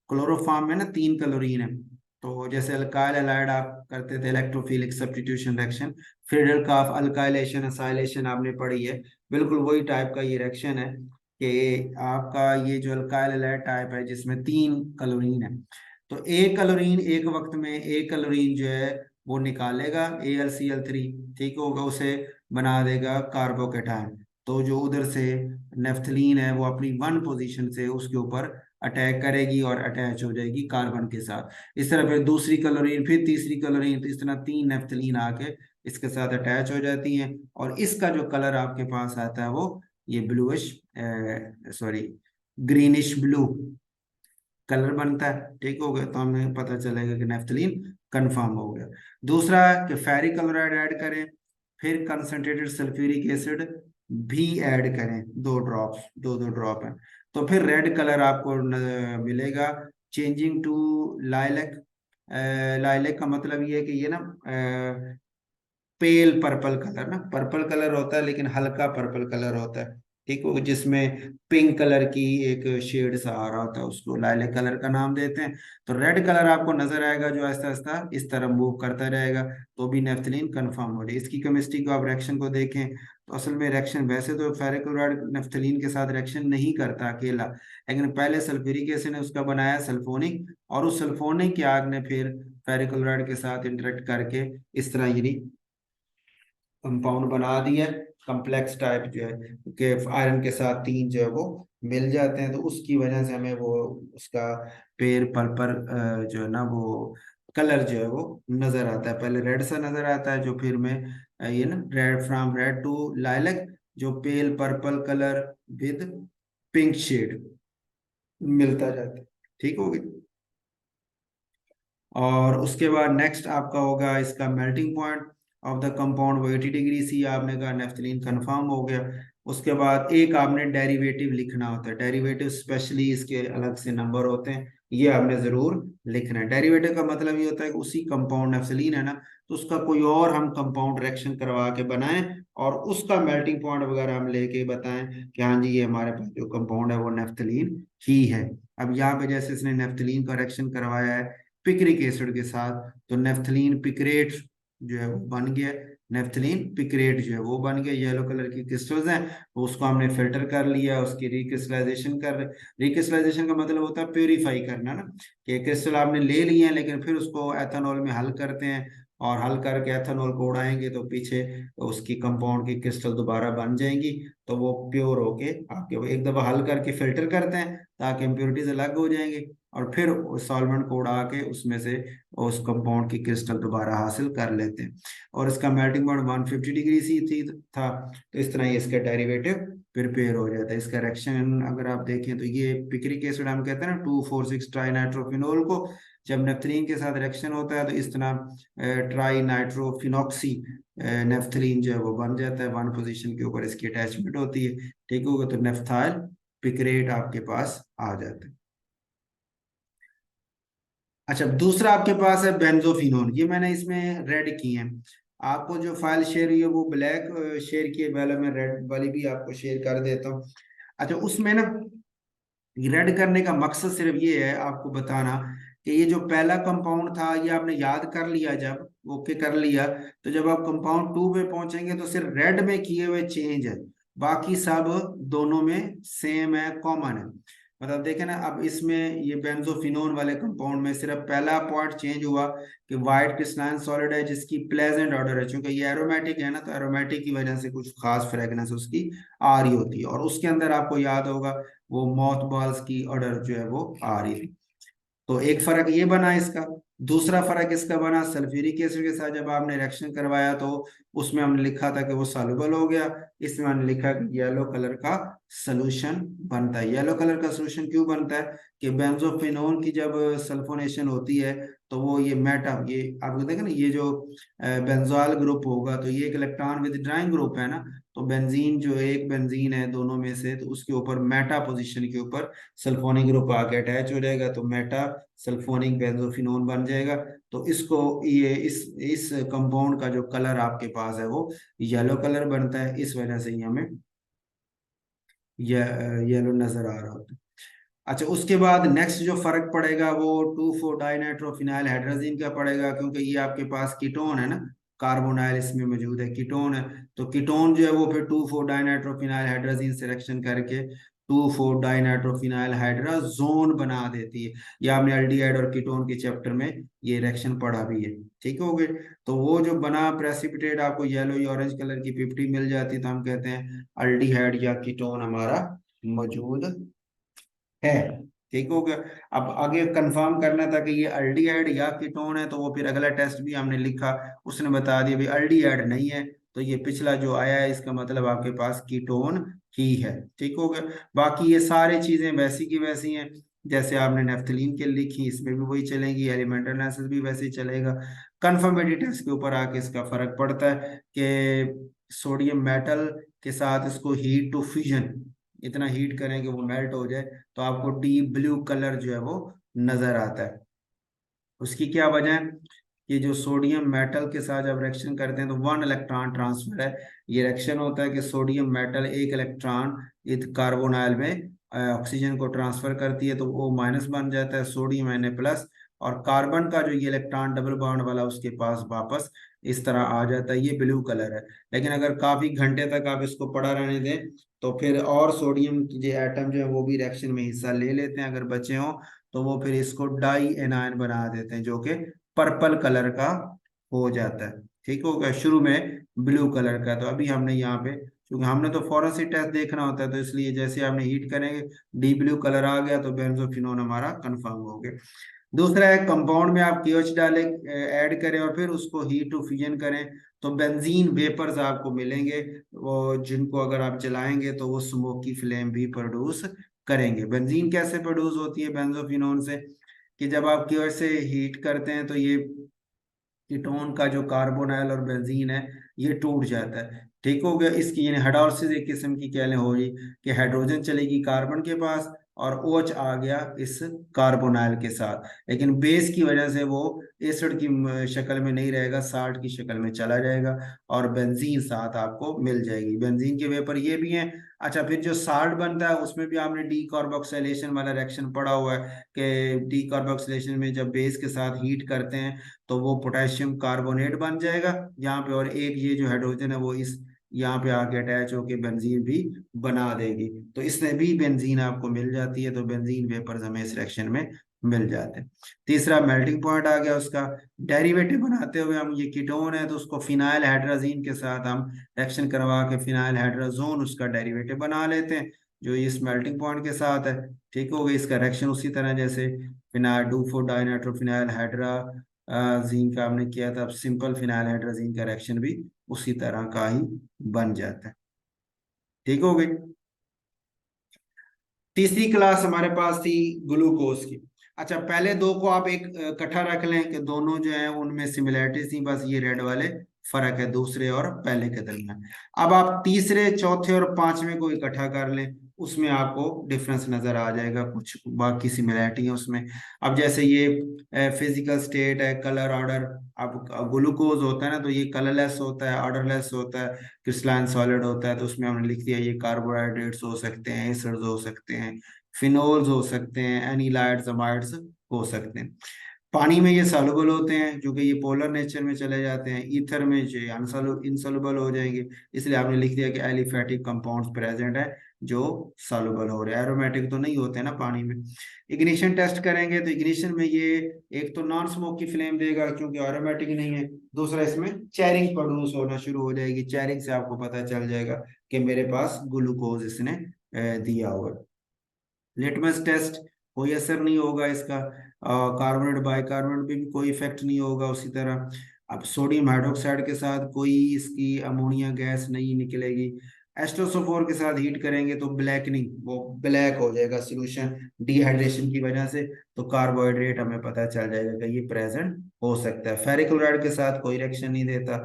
क्लोरोफॉर्म में ना तीन क्लोरीन है। तो जैसे अल्काइल हैलाइड आप करते थे इलेक्ट्रोफिलिक सब्स्टिट्यूशन रिएक्शन, फ्रीडल काफ अल्काइलेशन असाइलेशन आपने पढ़ी है, बिल्कुल वही टाइप का ये रिएक्शन है कि आपका ये जो अल्काइल हैलाइड टाइप है जिसमें तीन क्लोरीन है, तो एक क्लोरीन एक वक्त में एक क्लोरीन जो है वो निकालेगा AlCl3, ठीक होगा, उसे बना देगा कार्बोकेटायन। तो जो उधर से नेफ्थलीन है वो अपनी वन पोजीशन से उसके ऊपर अटैक करेगी और अटैच हो जाएगी कार्बन के साथ। इस तरह फिर दूसरी क्लोरीन, फिर तीसरी क्लोरीन, तो इस तरह तीन नेफ्थलीन आके इसके साथ अटैच हो जाती हैं, और इसका जो कलर आपके पास आता है वो ये bluish, sorry, greenish blue colour बनता है। ठीक हो गया, तो हमें पता चलेगा कि नेफ्थलीन कंफर्म हो गया। दूसरा कि फेरिक क्लोराइड ऐड करें, फिर कंसंट्रेटेड सल्फ्यूरिक एसिड भी ऐड करें, दो ड्रॉप, दो दो ड्रॉप है, तो फिर रेड कलर आपको मिलेगा, चेंजिंग टू लाइलैक। लाइलैक का मतलब ये है कि ये ना पेल पर्पल कलर, ना पर्पल कलर होता है लेकिन हल्का पर्पल कलर होता है, ठीक है, जिसमें पिंक कलर की एक शेड सा आ रहा होता है, उसको लाइलेक कलर का नाम देते हैं। तो रेड कलर आपको नजर आएगा जो आहिस्ता आहिस्ता इस तरह मूव करता रहेगा, तो भी नेफ्थलीन कंफर्म हो जाए। इसकी केमिस्ट्री को आप रिएक्शन को देखें तो असल में रिएक्शन वैसे तो फेरिक क्लोराइड नेफ्थलीन के साथ रिएक्शन नहीं करता अकेला, लेकिन पहले सल्फ्यूरिक एसिड ने उसका बनाया सल्फोनिक, और उस सल्फोनिक के आग ने फिर फेरिक क्लोराइड के साथ इंटरेक्ट करके इस तरह यानी कंपाउंड बना दिया, कम्प्लेक्स टाइप जो है कि आयरन के साथ तीन जो है वो मिल जाते हैं, तो उसकी वजह से हमें वो उसका पेर पर्पल जो है ना वो कलर जो है वो नजर आता है। पहले रेड सा नजर आता है, जो फिर में ये ना red from red to lilac, जो pale purple colour with pink shade मिलता जाता है। ठीक होगी। और उसके बाद नेक्स्ट आपका होगा इसका melting point of the compound, वो 80 डिग्री C आपने कहा, नेफ्थलीन कंफर्म हो गया। उसके बाद एक आपने डेरिवेटिव लिखना होता है, डेरिवेटिव स्पेशली इसके अलग से नंबर होते हैं, ये आपने जरूर लिखना है। डेरिवेटिव का मतलब ये होता है कि उसी कंपाउंड नेफ्थलीन है ना, तो उसका कोई और हम कंपाउंड रिएक्शन करवा के बनाएं और उसका मेल्टिंग पॉइंट वगैरह हम लेके बताएं कि हाँ जी ये हमारे पास जो कंपाउंड है वो नेफ्थलीन ही है। अब यहाँ पे जैसे इसने नेफ्थलीन का रिएक्शन करवाया है पिक्रिक एसिड के साथ, तो नेफ्थलीन पिक्रेट जो है वो बन गया, नेफ्थलीन पिक्रेट जो है वो बन गया, येलो कलर की क्रिस्टल्स हैं, तो उसको हमने फिल्टर कर लिया, उसकी रिक्रिस्टलाइजेशन कर, रिक्रिस्टलाइजेशन का मतलब होता है प्योरीफाई करना ना, कि क्रिस्टल आपने ले लिए हैं लेकिन फिर उसको एथेनॉल में हल करते हैं, और हल करके एथेनॉल को उड़ाएंगे तो पीछे उसकी कंपाउंड की क्रिस्टल दोबारा बन जाएंगी, तो वो प्योर होके आपके, वो एक दफा हल करके फिल्टर करते हैं ताकि इम्प्योरिटीज अलग हो जाएंगे, और फिर सॉल्वेंट को उड़ा के उसमें से उस कंपाउंड की क्रिस्टल दोबारा हासिल कर लेते हैं। और इसका मेल्टिंग पॉइंट 150 डिग्री C था, तो इस तरह ये इसका डेरिवेटिव प्रिपेयर हो जाता है। इसका रिएक्शन अगर आप देखें तो ये पिक्रिक एसिड हम कहते हैं ना 2,4,6 ट्राई नाइट्रोफिनोल को, जब नेफ्थलीन के साथ रिएक्शन होता है तो इस तरह ट्राई नाइट्रोफिनॉक्सी नेफ्थलीन जो है वो बन जाता है, वन पोजीशन के ऊपर इसकी अटैचमेंट होती है। ठीक होगा, तो नेफ्थाइल पिक्रेट आपके पास आ जाता है। अच्छा, दूसरा आपके पास है बेंजोफिनोन, ये मैंने इसमें रेड की है, आपको जो फाइल शेयर हुई है वो ब्लैक शेयर की है, पहले मैं रेड वाली भी आपको शेयर कर देता हूँ। अच्छा, उसमें ना रेड करने का मकसद सिर्फ ये है आपको बताना कि ये जो पहला कंपाउंड था ये आपने याद कर लिया, जब ओके कर लिया, तो जब आप कंपाउंड 2 पे पहुंचेंगे तो सिर्फ रेड में किए हुए चेंज है, बाकी सब दोनों में सेम है, कॉमन है। मतलब देखें ना, अब इसमें ये बेंजोफिनोन वाले कंपाउंड में सिर्फ पहला पॉइंट चेंज हुआ कि व्हाइट क्रिस्टलाइन सॉलिड है जिसकी प्लेजेंट ऑर्डर है, चूंकि ये एरोमेटिक है ना, तो एरोमेटिक की वजह से कुछ खास फ्रेगनेंस उसकी आ रही होती है, और उसके अंदर आपको याद होगा वो मौथ बॉल्स की ऑर्डर जो है वो आ रही थी। तो एक फर्क ये बना इसका। दूसरा फर्क इसका बना सल्फ्यूरिक एसिड के साथ जब आपने रिएक्शन करवाया तो उसमें हमने लिखा था कि वो सॉल्युबल हो गया। इसमें हमने लिखा कि येलो कलर का सोल्यूशन बनता है। येलो कलर का सोल्यूशन क्यों बनता है कि बेंजोफिनोन की जब सल्फोनेशन होती है तो वो ये मेटा, ये आपको देखें ना, ये जो बेंजोल ग्रुप होगा तो ये एक इलेक्ट्रॉन विदड्राइंग ग्रुप है ना। तो बेंजीन जो एक बेंजीन है दोनों में से, तो उसके ऊपर मेटा पोजीशन के ऊपर सल्फोनिक ग्रुप आके अटैच हो जाएगा तो मेटा सल्फोनिक बेंजोफिनोन बन जाएगा। तो इसको ये इस कंपाउंड का जो कलर आपके पास है वो येलो कलर बनता है। इस वजह से ही हमें ये येलो नजर आ रहा होता है। अच्छा, उसके बाद नेक्स्ट जो फर्क पड़ेगा वो 2,4-डाइनाइट्रोफिनाइल हाइड्रोजन का पड़ेगा, क्योंकि ये आपके पास कीटोन है ना, कार्बोनाइल इसमें मौजूद है, कीटोन है। तो कीटोन जो है वो फिर 2,4-डाइनाइट्रोफिनाइल हाइड्रोजन सिलेक्शन करके 2,4-डाइनाइट्रोफिनाइल हाइड्राजोन बना देती है। ये आपने एल्डिहाइड और कीटोन के चैप्टर में ये रिएक्शन पढ़ा भी है। ठीक हो गए। तो वो जो बना प्रेसिपिटेट आपको येलो या ऑरेंज कलर की पिपटी मिल जाती है, तो हम कहते हैं अल्डिहाइड या कीटोन हमारा मौजूद है। ठीक हो गया। अब आगे कंफर्म करना था कि ये अल्डिहाइड या कीटोन है, तो वो फिर अगला टेस्ट भी हमने लिखा, उसने बता दिया भाई अल्डिहाइड नहीं है, तो ये पिछला जो आया है इसका मतलब आपके पास कीटोन ही है। ठीक हो गया। बाकी ये सारी चीजें वैसी की वैसी हैं जैसे आपने नेफ्थलीन के लिखी, इसमें भी वही चलेंगी, एलिमेंटल एनालिसिस भी वैसे ही चलेगा। कंफर्मेटिव टेस्ट के ऊपर आके इसका फर्क पड़ता है कि सोडियम मेटल के साथ इसको हीट टू फ्यूजन, इतना हीट करें कि वो मेल्ट हो जाए, तो आपको डीप ब्लू कलर जो है वो नजर आता है। उसकी क्या वजह है? ये जो सोडियम मेटल के साथ जब रिएक्शन करते हैं तो 1 इलेक्ट्रॉन ट्रांसफर है। ये रिएक्शन होता है कि सोडियम मेटल 1 इलेक्ट्रॉन इस कार्बोनाइल में ऑक्सीजन को ट्रांसफर करती है, तो वो माइनस बन जाता है, सोडियम Na+। और कार्बन का जो ये इलेक्ट्रॉन डबल बॉन्ड वाला उसके पास वापस इस तरह आ जाता है, ये ब्लू कलर है। लेकिन अगर काफी घंटे तक आप इसको पड़ा रहने दें तो फिर और सोडियम के एटम जो है वो भी रिएक्शन में हिस्सा ले लेते हैं, अगर बचे हों तो वो फिर इसको डाई एनायन बना देते हैं जो कि पर्पल कलर का हो जाता है। ठीक हो गया। शुरू में ब्लू कलर का, तो अभी हमने यहाँ पे क्योंकि हमने तो फौरन से टेस्ट देखना होता है, तो इसलिए जैसे आपने हीट करेंगे डी ब्लू कलर आ गया तो बेंजोफिनोन हमारा कंफर्म हो गया। दूसरा है कंपाउंड में आप KOH डालें, ऐड करें और फिर उसको हीट टू फ्यूजन करें तो बेंजीन वेपर्स आपको मिलेंगे, वो जिनको अगर आप जलाएंगे तो वो स्मोकी फ्लेम भी प्रोड्यूस करेंगे। बेंजीन कैसे प्रोड्यूस होती है बेंजोफिनोन से? कि जब आप KOH से हीट करते हैं तो ये कीटोन का जो कार्बोनाइल और बेंजीन है ये टूट जाता है। ठीक हो गया। इसकी यानी हाइड्रोलिसिस एक किस्म की कहने हो रही कि हाइड्रोजन चलेगी कार्बन के पास और OH आ गया इस कार्बोनाइल के साथ, लेकिन बेस की वजह से वो एसिड की शक्ल में नहीं रहेगा, साल्ट की शक्ल में चला जाएगा और बेंजीन साथ आपको मिल जाएगी। बेंजीन के वेपर ये भी हैं। अच्छा, फिर जो साल्ट बनता है उसमें भी आपने डी कार्बोक्सिलेशन वाला रिएक्शन पढ़ा हुआ है कि डी कार्बोक्सिलेशन में जब बेस के साथ हीट करते हैं तो वो पोटेशियम कार्बोनेट बन जाएगा यहाँ पे, और एक ये जो हाइड्रोजन है वो इस यहाँ पे आके अटैच होके बेंजीन भी बना देगी, तो इसमें भी बेंजीन आपको मिल जाती है। तो बेंजीन वेपर्स हमें इस रिएक्शन में मिल जाते हैं। तीसरा मेल्टिंग पॉइंट आ गया उसका। डेरिवेटिव बनाते हुए हम ये कीटोन है तो उसको फिनाइल हाइड्राजीन के साथ हम रिएक्शन करवा के फिनाइल हाइड्राजोन उसका डेरिवेटिव बना लेते हैं जो इस मेल्टिंग पॉइंट के साथ है। ठीक हो गई। इसका रिएक्शन उसी तरह जैसे फिनाइल 2,4-डाइनाइट्रोफिनाइल हाइड्रा जीन का हमने किया था, अब सिंपल फिनाइल हाइड्रोजीन का रिएक्शन भी उसी तरह का ही बन जाता है। ठीक हो गई। तीसरी क्लास हमारे पास थी ग्लूकोज की। अच्छा, पहले दो को आप एक इकट्ठा रख लें कि दोनों जो है उनमें सिमिलैरिटीज थी, बस ये रेड वाले फर्क है दूसरे और पहले के दरमियान। अब आप तीसरे चौथे और पांचवें को इकट्ठा कर लें, उसमें आपको डिफरेंस नजर आ जाएगा, कुछ बाकी सिमिलैरिटी है उसमें। अब जैसे ये फिजिकल स्टेट है, कलर ऑर्डर, अब ग्लूकोज होता है ना तो ये कलरलेस होता है, ऑर्डरलेस होता है, क्रिस्टलाइन सॉलिड होता है, तो उसमें हमने लिख दिया ये कार्बोहाइड्रेट्स हो सकते हैं, एसिड्स हो सकते हैं, फिनोल्स हो सकते हैं, एनिलाइड्स अमाइड्स हो सकते हैं। पानी में ये सॉल्युबल होते हैं जो कि ये पोलर नेचर में चले जाते हैं, ईथर में ये इनसॉल्युबल हो जाएंगे, इसलिए आपने लिख दिया कि एलिफेटिक कंपाउंड्स प्रेजेंट है जो सॉल्युबल हो रहे हैं, एरोमेटिक तो नहीं होते ना पानी में। इग्निशन टेस्ट करेंगे तो इग्निशन में ये एक तो नॉन स्मोक की फ्लेम देगा क्योंकि एरोमेटिक नहीं है, दूसरा इसमें चैरिंग प्रोड्यूस होना शुरू हो जाएगी, चैरिंग से आपको पता चल जाएगा कि मेरे पास ग्लूकोज इसने दिया हुआ है। लिटमस टेस्ट कोई असर नहीं होगा इसका। कार्बोनेट बाइकार्बोनेट पे भी कोई इफेक्ट नहीं होगा उसी तरह। अब सोडियम हाइड्रोक्साइड के साथ कोई इसकी अमोनिया गैस नहीं निकलेगी। एस्टोसोफोर के साथ हीट करेंगे तो ब्लैकनिंग, वो ब्लैक हो जाएगा सोल्यूशन डिहाइड्रेशन की वजह से। तो कार्बोहाइड्रेट हमें पता चल जाएगा कि ये प्रेजेंट हो सकता है। फेरिक क्लोराइड के साथ कोई रिएक्शन नहीं देता।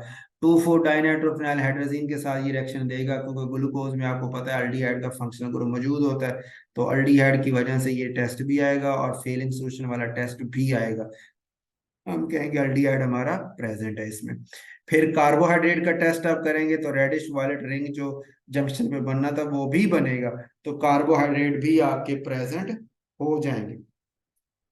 2,4 डाइनाइट्रोफिनाइल हाइड्रोजीन के साथ ये रिएक्शन देगा, क्योंकि ग्लूकोज में आपको पता है अल्डिहाइड का फंक्शनल ग्रुप मौजूद होता है। तो अल्डिहाइड की वजह से ये टेस्ट भी आएगा और फेलिंग सोल्यूशन वाला टेस्ट भी आएगा। हम कहेंगे अल्डिहाइड हमारा प्रेजेंट है इसमें। फिर कार्बोहाइड्रेट का टेस्ट आप करेंगे तो रेडिश वायलेट रिंग जो जंक्शन पे बनना था वो भी बनेगा। तो कार्बोहाइड्रेट भी आपके प्रेजेंट हो जाएंगे।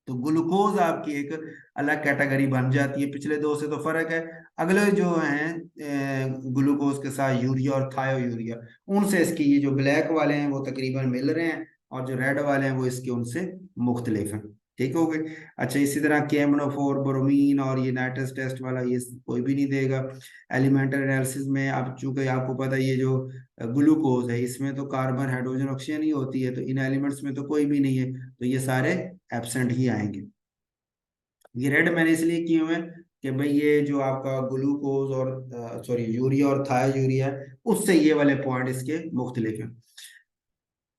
तो ग्लूकोज आपकी एक अलग कैटेगरी बन जाती है, पिछले दो से तो फर्क है। अगले जो हैं ग्लूकोज के साथ यूरिया और थायो यूरिया, उनसे इसकी ये जो ब्लैक वाले हैं वो तकरीबन मिल रहे हैं, और जो रेड वाले हैं वो इसके उनसे मुख्तलिफ हैं। ठीक हो गई। अच्छा, इसी तरह केमनोफोर ब्रोमीन और ये नाइट्रस टेस्ट वाला ये कोई भी नहीं देगा। एलिमेंटल एनालिसिस में अब चूंकि आपको पता है ये जो ग्लूकोज है इसमें तो कार्बन हाइड्रोजन ऑक्सीजन ही होती है, तो इन एलिमेंट्स में तो कोई भी नहीं है, तो ये सारे एब्सेंट ही आएंगे। ये रेड मैंने इसलिए किए हुए हैं कि भाई ये जो आपका ग्लूकोज और सॉरी यूरिया और थायोयूरिया है उससे ये वाले पॉइंट इसके मुख्तलिफ हैं।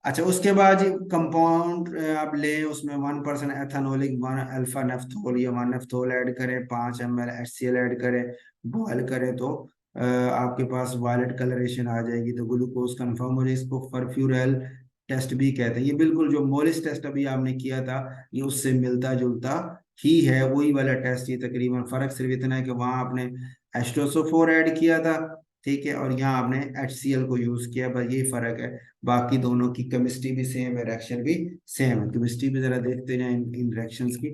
अच्छा, उसके बाद कंपाउंड आप लें, उसमें 1% एथानोलिक 1 अल्फा नेफ्थोल या 1 नेफ्थोल ऐड करें, 5 ml HCl ऐड करें, बॉयल करें तो आपके पास वायलेट कलरेशन आ जाएगी, तो ग्लूकोज कंफर्म हो जाए। इसको फर्फ्यूरेल टेस्ट भी कहते हैं। ये बिल्कुल जो मोलिस टेस्ट अभी आपने किया था ये उससे मिलता जुलता ही है, वही वाला टेस्ट। ये तकरीबन फर्क सिर्फ इतना है कि वहां आपने एस्ट्रोसोफोर ऐड किया था, ठीक है, और यहाँ आपने HCl को यूज किया, बस यही फर्क है। बाकी दोनों की केमिस्ट्री भी सेम है, रिएक्शन भी सेम है। केमिस्ट्री भी जरा देखते जाएं इन रिएक्शंस की।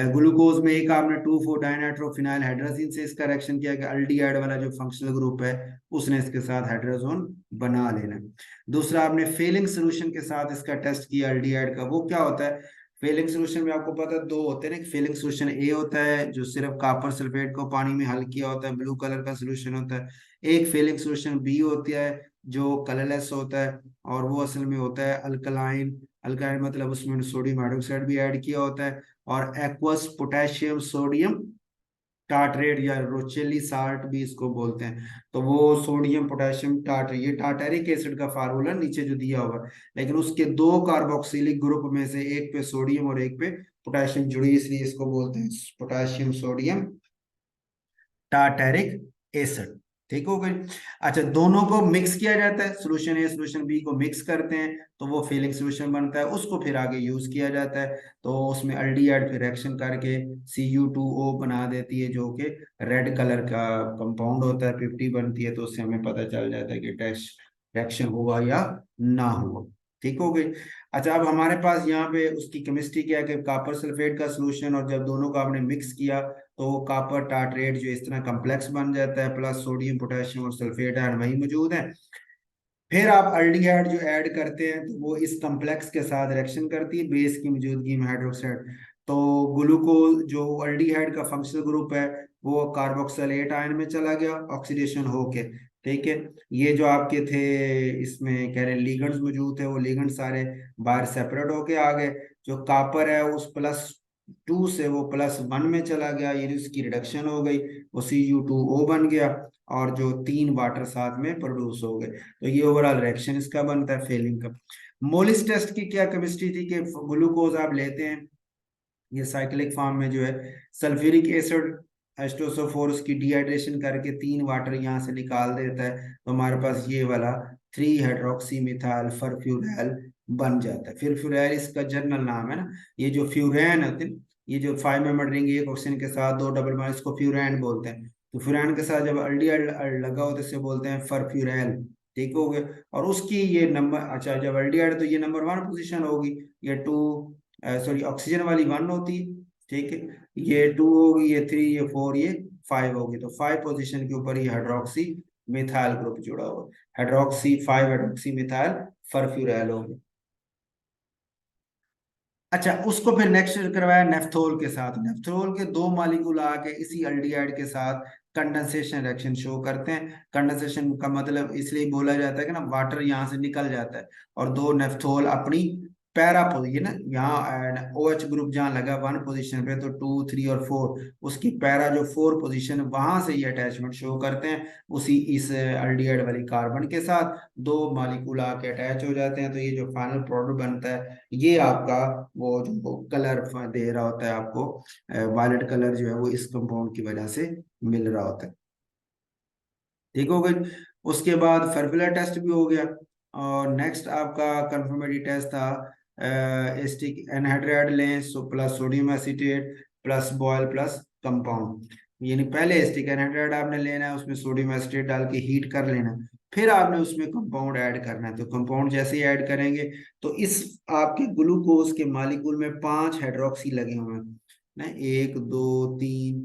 ग्लूकोज में एक आपने 2,4 डाइनाइट्रोफिनाइल हाइड्रोजीन से इसका रिएक्शन किया कि अल्डिहाइड वाला जो फंक्शनल ग्रुप है उसने इसके साथ हाइड्रोजन बना लेना है। दूसरा आपने फेलिंग सोल्यूशन के साथ इसका टेस्ट किया अल्डिहाइड का। वो क्या होता है, फेलिंग सोल्यूशन में आपको पता है दो होते हैं ना। फेलिंग सोल्यूशन ए होता है जो सिर्फ कॉपर सल्फेट को पानी में हल किया होता है, ब्लू कलर का सोल्यूशन होता है। एक फेलिंग सोल्यूशन बी होती है जो कलरलेस होता है, और वो असल में होता है अल्कलाइन। अल्कलाइन मतलब उसमें सोडियम हाइड्रोक्साइड भी ऐड किया होता है, और एक्वस पोटेशियम सोडियम टार्टरेट या रोचेली साल्ट भी इसको बोलते हैं। तो वो सोडियम पोटेशियम टार्टरेट, ये टार्टेरिक एसिड का फार्मूला नीचे जो दिया हुआ है, लेकिन उसके दो कार्बोक्सिलिक ग्रुप में से एक पे सोडियम और एक पे पोटेशियम जुड़ी, इसलिए इसको बोलते हैं पोटेशियम सोडियम टार्टेरिक एसिड। ठीक हो गई। अच्छा, दोनों को मिक्स किया जाता है, सोल्यूशन ए सोल्यूशन बी को मिक्स करते हैं तो वो फीलिंग सोल्यूशन बनता है, उसको फिर आगे यूज किया जाता है। तो उसमें अल्डिहाइड फिर रिएक्शन करके Cu2O बना देती है, जो कि रेड कलर का कंपाउंड होता है, 50 बनती है, तो उससे हमें पता चल जाता है कि टेस्ट रिएक्शन हुआ या ना हुआ। ठीक हो गई। अच्छा, अब हमारे पास यहाँ पे उसकी केमिस्ट्री क्या है कि कॉपर सल्फेट का सोल्यूशन, और जब दोनों को आपने मिक्स किया तो कॉपर टार्टरेट जो इस तरह कम्प्लेक्स बन जाता है, प्लस सोडियम पोटेशियम और सल्फेट आयन वही मौजूद है। फिर आप अल्डिहाइड जो ऐड करते हैं तो वो इस कम्प्लेक्स के साथ रिएक्शन करती है बेस की मौजूदगी में, हाइड्रोक्साइड। तो ग्लूकोज जो अल्डिहाइड का फंक्शनल ग्रुप है वो कार्बोक्सिलेट आयन में चला गया ऑक्सीडेशन होके। ठीक है, ये जो आपके थे इसमें कह रहे लिगेंड्स मौजूद थे, वो लिगेंड सारे बाहर सेपरेट होके आ गए। जो कॉपर है उस +2 से वो +1 में चला गया, यानी उसकी रिडक्शन हो गई, वो Cu2O बन गया, और जो 3 वाटर साथ में प्रोड्यूस हो गए। तो ये ओवरऑल रिएक्शन इसका बनता है फेलिंग का। मोलिस टेस्ट की क्या केमिस्ट्री थी कि ग्लूकोज आप लेते हैं, ये साइक्लिक फॉर्म में जो है सल्फ्यूरिक एसिड H2SO4 उसकी डिहाइड्रेशन करके 3 वाटर यहाँ से निकाल देता है, तो हमारे पास ये वाला 3 हाइड्रोक्सी मिथाइल फरफ्यूरैल बन जाता है। फिर फ्यूरैल इसका जनरल नाम है ना। ये जो फ्यूरैन होते हैं, ये जो 5 मेंबर रिंग एक ऑक्सीजन के साथ 2 डबल बॉन्ड, इसको फ्यूरैन बोलते हैं। तो फ्यूरैन के साथ जब अल्डिहाइड लगा हो तो इसे बोलते हैं फरफ्यूरैल। ठीक हो गया। और उसकी ये नंबर, अच्छा जब अल्डिहाइड तो ये नंबर 1 पोजिशन होगी, ये 2 सॉरी ऑक्सीजन वाली 1 होती है, ठीक है, ये 2 होगी, ये 3, ये 4, ये 5 होगी। तो 5 पोजीशन के ऊपर ये हाइड्रोक्सी मिथाइल ग्रुप जुड़ा हुआ है, हाइड्रोक्सी 5 हाइड्रोक्सी मिथाइल फरफ्यूरैल होगी। अच्छा, उसको फिर नेक्स्ट करवाया नेफ्थोल के साथ। नेफ्थोल के 2 मॉलिक्यूल आके इसी अल्डिहाइड के साथ कंडेंसेशन रिएक्शन शो करते हैं। कंडेंसेशन का मतलब इसलिए बोला जाता है कि ना वाटर यहाँ से निकल जाता है और 2 नेफ्थोल अपनी पैरा पोजीशन ना, यहाँ OH ग्रुप जहाँ लगा 1 पोजीशन पे, तो 2 3 और 4 उसकी पैरा जो 4 पोजीशन वहां से ये अटैचमेंट शो करते हैं उसी इस अल्डिहाइड वाली कार्बन के साथ। दो मालिक्यूल आके अटैच हो जाते हैं, तो ये जो फाइनल प्रोडक्ट बनता है ये आपका वो जो कलर दे रहा होता है आपको, वायलेट कलर जो है वो इस कंपाउंड की वजह से मिल रहा होता है। ठीक हो गई। उसके बाद फर्कुलर टेस्ट भी हो गया। और नेक्स्ट आपका कंफर्मेटरी टेस्ट था एस्टिक एनहाइड्राइड लें, so plus sodium acetate plus boil plus compound. यानी पहले एस्टिक एनहाइड्राइड आपने लेना है, उसमें सोडियम एसीटेट डाल के हीट कर लेना है, फिर आपने उसमें कंपाउंड ऐड करना है। तो कंपाउंड जैसे ही ऐड करेंगे तो इस आपके ग्लूकोज के मालिक्यूल में 5 हाइड्रोक्सी लगे हुए हैं ना, 1 2 3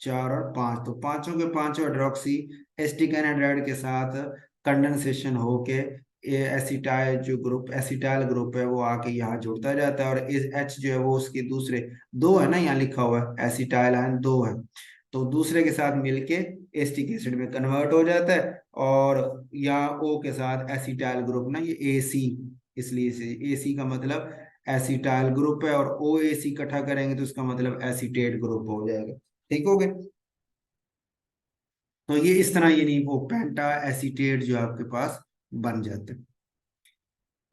4 और 5, तो पांचों के पांचों हाइड्रोक्सी एसिटिक एनहाइड्राइड के साथ कंडेंसेशन होके एसिटाइल जो ग्रुप एसिटाइल ग्रुप है वो आके यहाँ जुड़ता जाता है, और इस H जो है वो उसके दूसरे दो है ना, यहाँ लिखा हुआ है एसिटाइल आयन दो है, तो दूसरे के साथ मिलके एसिटिक एसिड में कन्वर्ट हो जाता है। और यहाँ O के साथ एसिटाइल ग्रुप ना, ये AC, इसलिए इसे AC का मतलब एसिटाइल ग्रुप है, और OAC इकट्ठा करेंगे तो उसका मतलब एसिटेट ग्रुप हो जाएगा। ठीक हो गया। तो ये इस तरह यानी वो पेंटा एसीटेट जो आपके पास बन जाते हैं।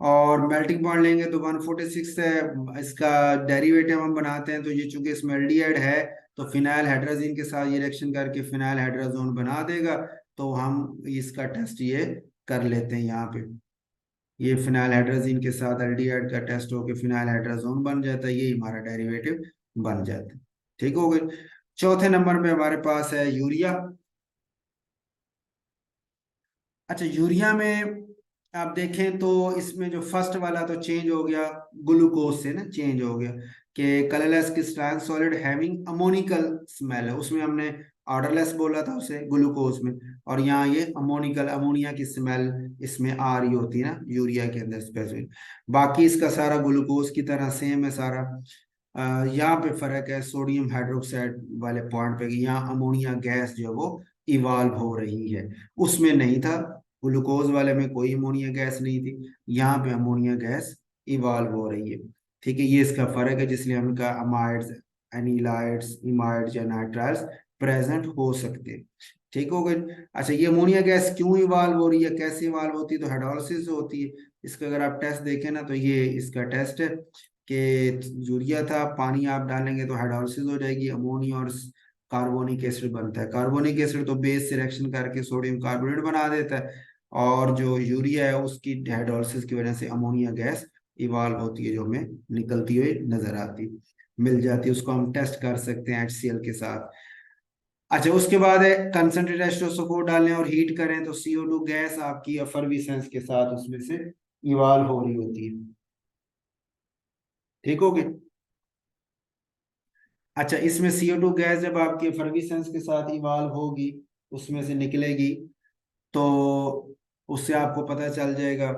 और मेल्टिंग पॉइंट लेंगे तो 146 है, इसका डेरिवेटिव हम बनाते हैं, तो ये चूंकि इसमें एल्डिहाइड है तो फिनाइल हाइड्रोजन के साथ ये रिएक्शन करके फिनाइल हाइड्रोजोन बना देगा। तो हम इसका टेस्ट ये कर लेते हैं यहाँ पे, ये फिनाइल हाइड्रोजन के साथ एल्डिहाइड का टेस्ट होके फिनाइल हाइड्रोजोन बन जाता है, ये हमारा डेरिवेटिव बन जाता है। ठीक हो गई। चौथे नंबर पे हमारे पास है यूरिया। अच्छा, यूरिया में आप देखें तो इसमें जो फर्स्ट वाला तो चेंज हो गया, ग्लूकोज से ना चेंज हो गया कि colourless crystalline solid having ammoniacal smell है, उसमें हमने ऑर्डरलेस बोला था उसे ग्लूकोज में, और यहाँ ये अमोनिकल अमोनिया की स्मेल इसमें आ रही होती है ना यूरिया के अंदर स्पेसिफिक। बाकी इसका सारा ग्लूकोज की तरह सेम है सारा। यहाँ पे फर्क है सोडियम हाइड्रोक्साइड वाले पॉइंट पे कि यहाँ अमोनिया गैस जो है वो इवाल्व हो रही है, उसमें नहीं था। ग्लूकोज वाले में कोई अमोनिया गैस नहीं थी, यहाँ पे अमोनिया गैस इवाल्व हो रही है। ठीक है, ये इसका फर्क है, जिसलिए हमने कहा अमाइड्स एनिलाइड्स इमाइड्स या नाइट्राइल्स प्रेजेंट हो सकते हैं। ठीक हो गए। अच्छा, ये अमोनिया गैस क्यों इवाल्व हो रही है, कैसे इवाल्व होती है, तो हाइड्रोलिसिस होती है। इसका अगर आप टेस्ट देखें ना तो ये इसका टेस्ट है कि यूरिया था, पानी आप डालेंगे तो हाइड्रोलिसिस हो जाएगी, अमोनिया और कार्बोनिक एसिड बनता है। कार्बोनिक एसिड तो बेस से रिएक्शन करके सोडियम कार्बोनेट बना देता है, और जो यूरिया है उसकी हाइड्रोलिसिस की वजह से अमोनिया गैस इवाल्व होती है, जो हमें निकलती हुई नजर आती मिल जाती है, उसको हम टेस्ट कर सकते हैं HCl के साथ। अच्छा, उसके बाद है कंसंट्रेट H2SO4 डालें और हीट करें तो CO2 गैस आपकी एफर्विसेंस के साथ उसमें से इवाल्व हो रही होती है। ठीक हो गया। अच्छा, इसमें CO2 गैस जब आपकी एफर्विसेंस के साथ इवाल्व होगी, उसमें से निकलेगी, तो उससे आपको पता चल जाएगा,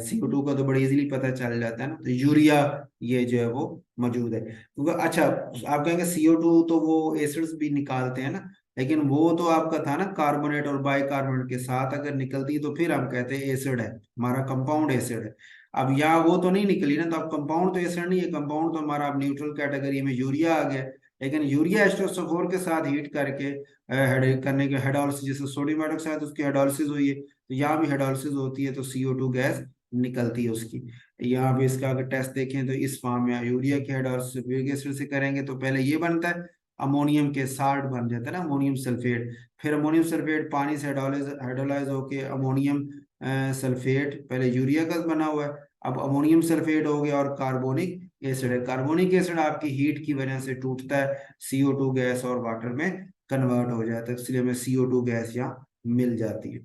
CO2 का तो बड़ी इजीली पता चल जाता है ना, तो यूरिया ये जो है वो मौजूद है, क्योंकि अच्छा आप कहेंगे CO2 तो वो एसिड्स भी निकालते हैं ना, लेकिन वो तो आपका था ना कार्बोनेट और बाइकार्बोनेट के साथ अगर निकलती तो फिर हम कहते हैं एसिड है, हमारा कंपाउंड एसिड है। अब यहाँ वो तो नहीं निकली ना, तो अब कंपाउंड तो एसिड नहीं है, कंपाउंड तो हमारा अब न्यूट्रल कैटेगरी में यूरिया आ गया। लेकिन यूरिया H2SO4 के साथ हीट करके हेड करने के हाइड्रोलिसिस, जैसे सोडियम हाइड्रोक्साइड उसकी हाइड्रोलिसिस हुई है, तो यहाँ भी हाइड्रोलिसिस होती है तो CO2 गैस निकलती है उसकी। यहाँ भी इसका अगर टेस्ट देखें तो इस फॉर्म में यूरिया की हाइड्रोलिसिस यूरिक एसिड से करेंगे तो पहले ये बनता है, अमोनियम के साल्ट बन जाता है ना अमोनियम सल्फेट, फिर अमोनियम सल्फेट पानी से हाइड्रोलाइज होके अमोनियम सल्फेट पहले यूरिया का बना हुआ है, अब अमोनियम सल्फेट हो गया और कार्बोनिक एसिड है। कार्बोनिक एसिड आपकी हीट की वजह से टूटता है, CO2 गैस और वाटर में कन्वर्ट हो जाता है, इसलिए हमें CO2 गैस यहाँ मिल जाती है।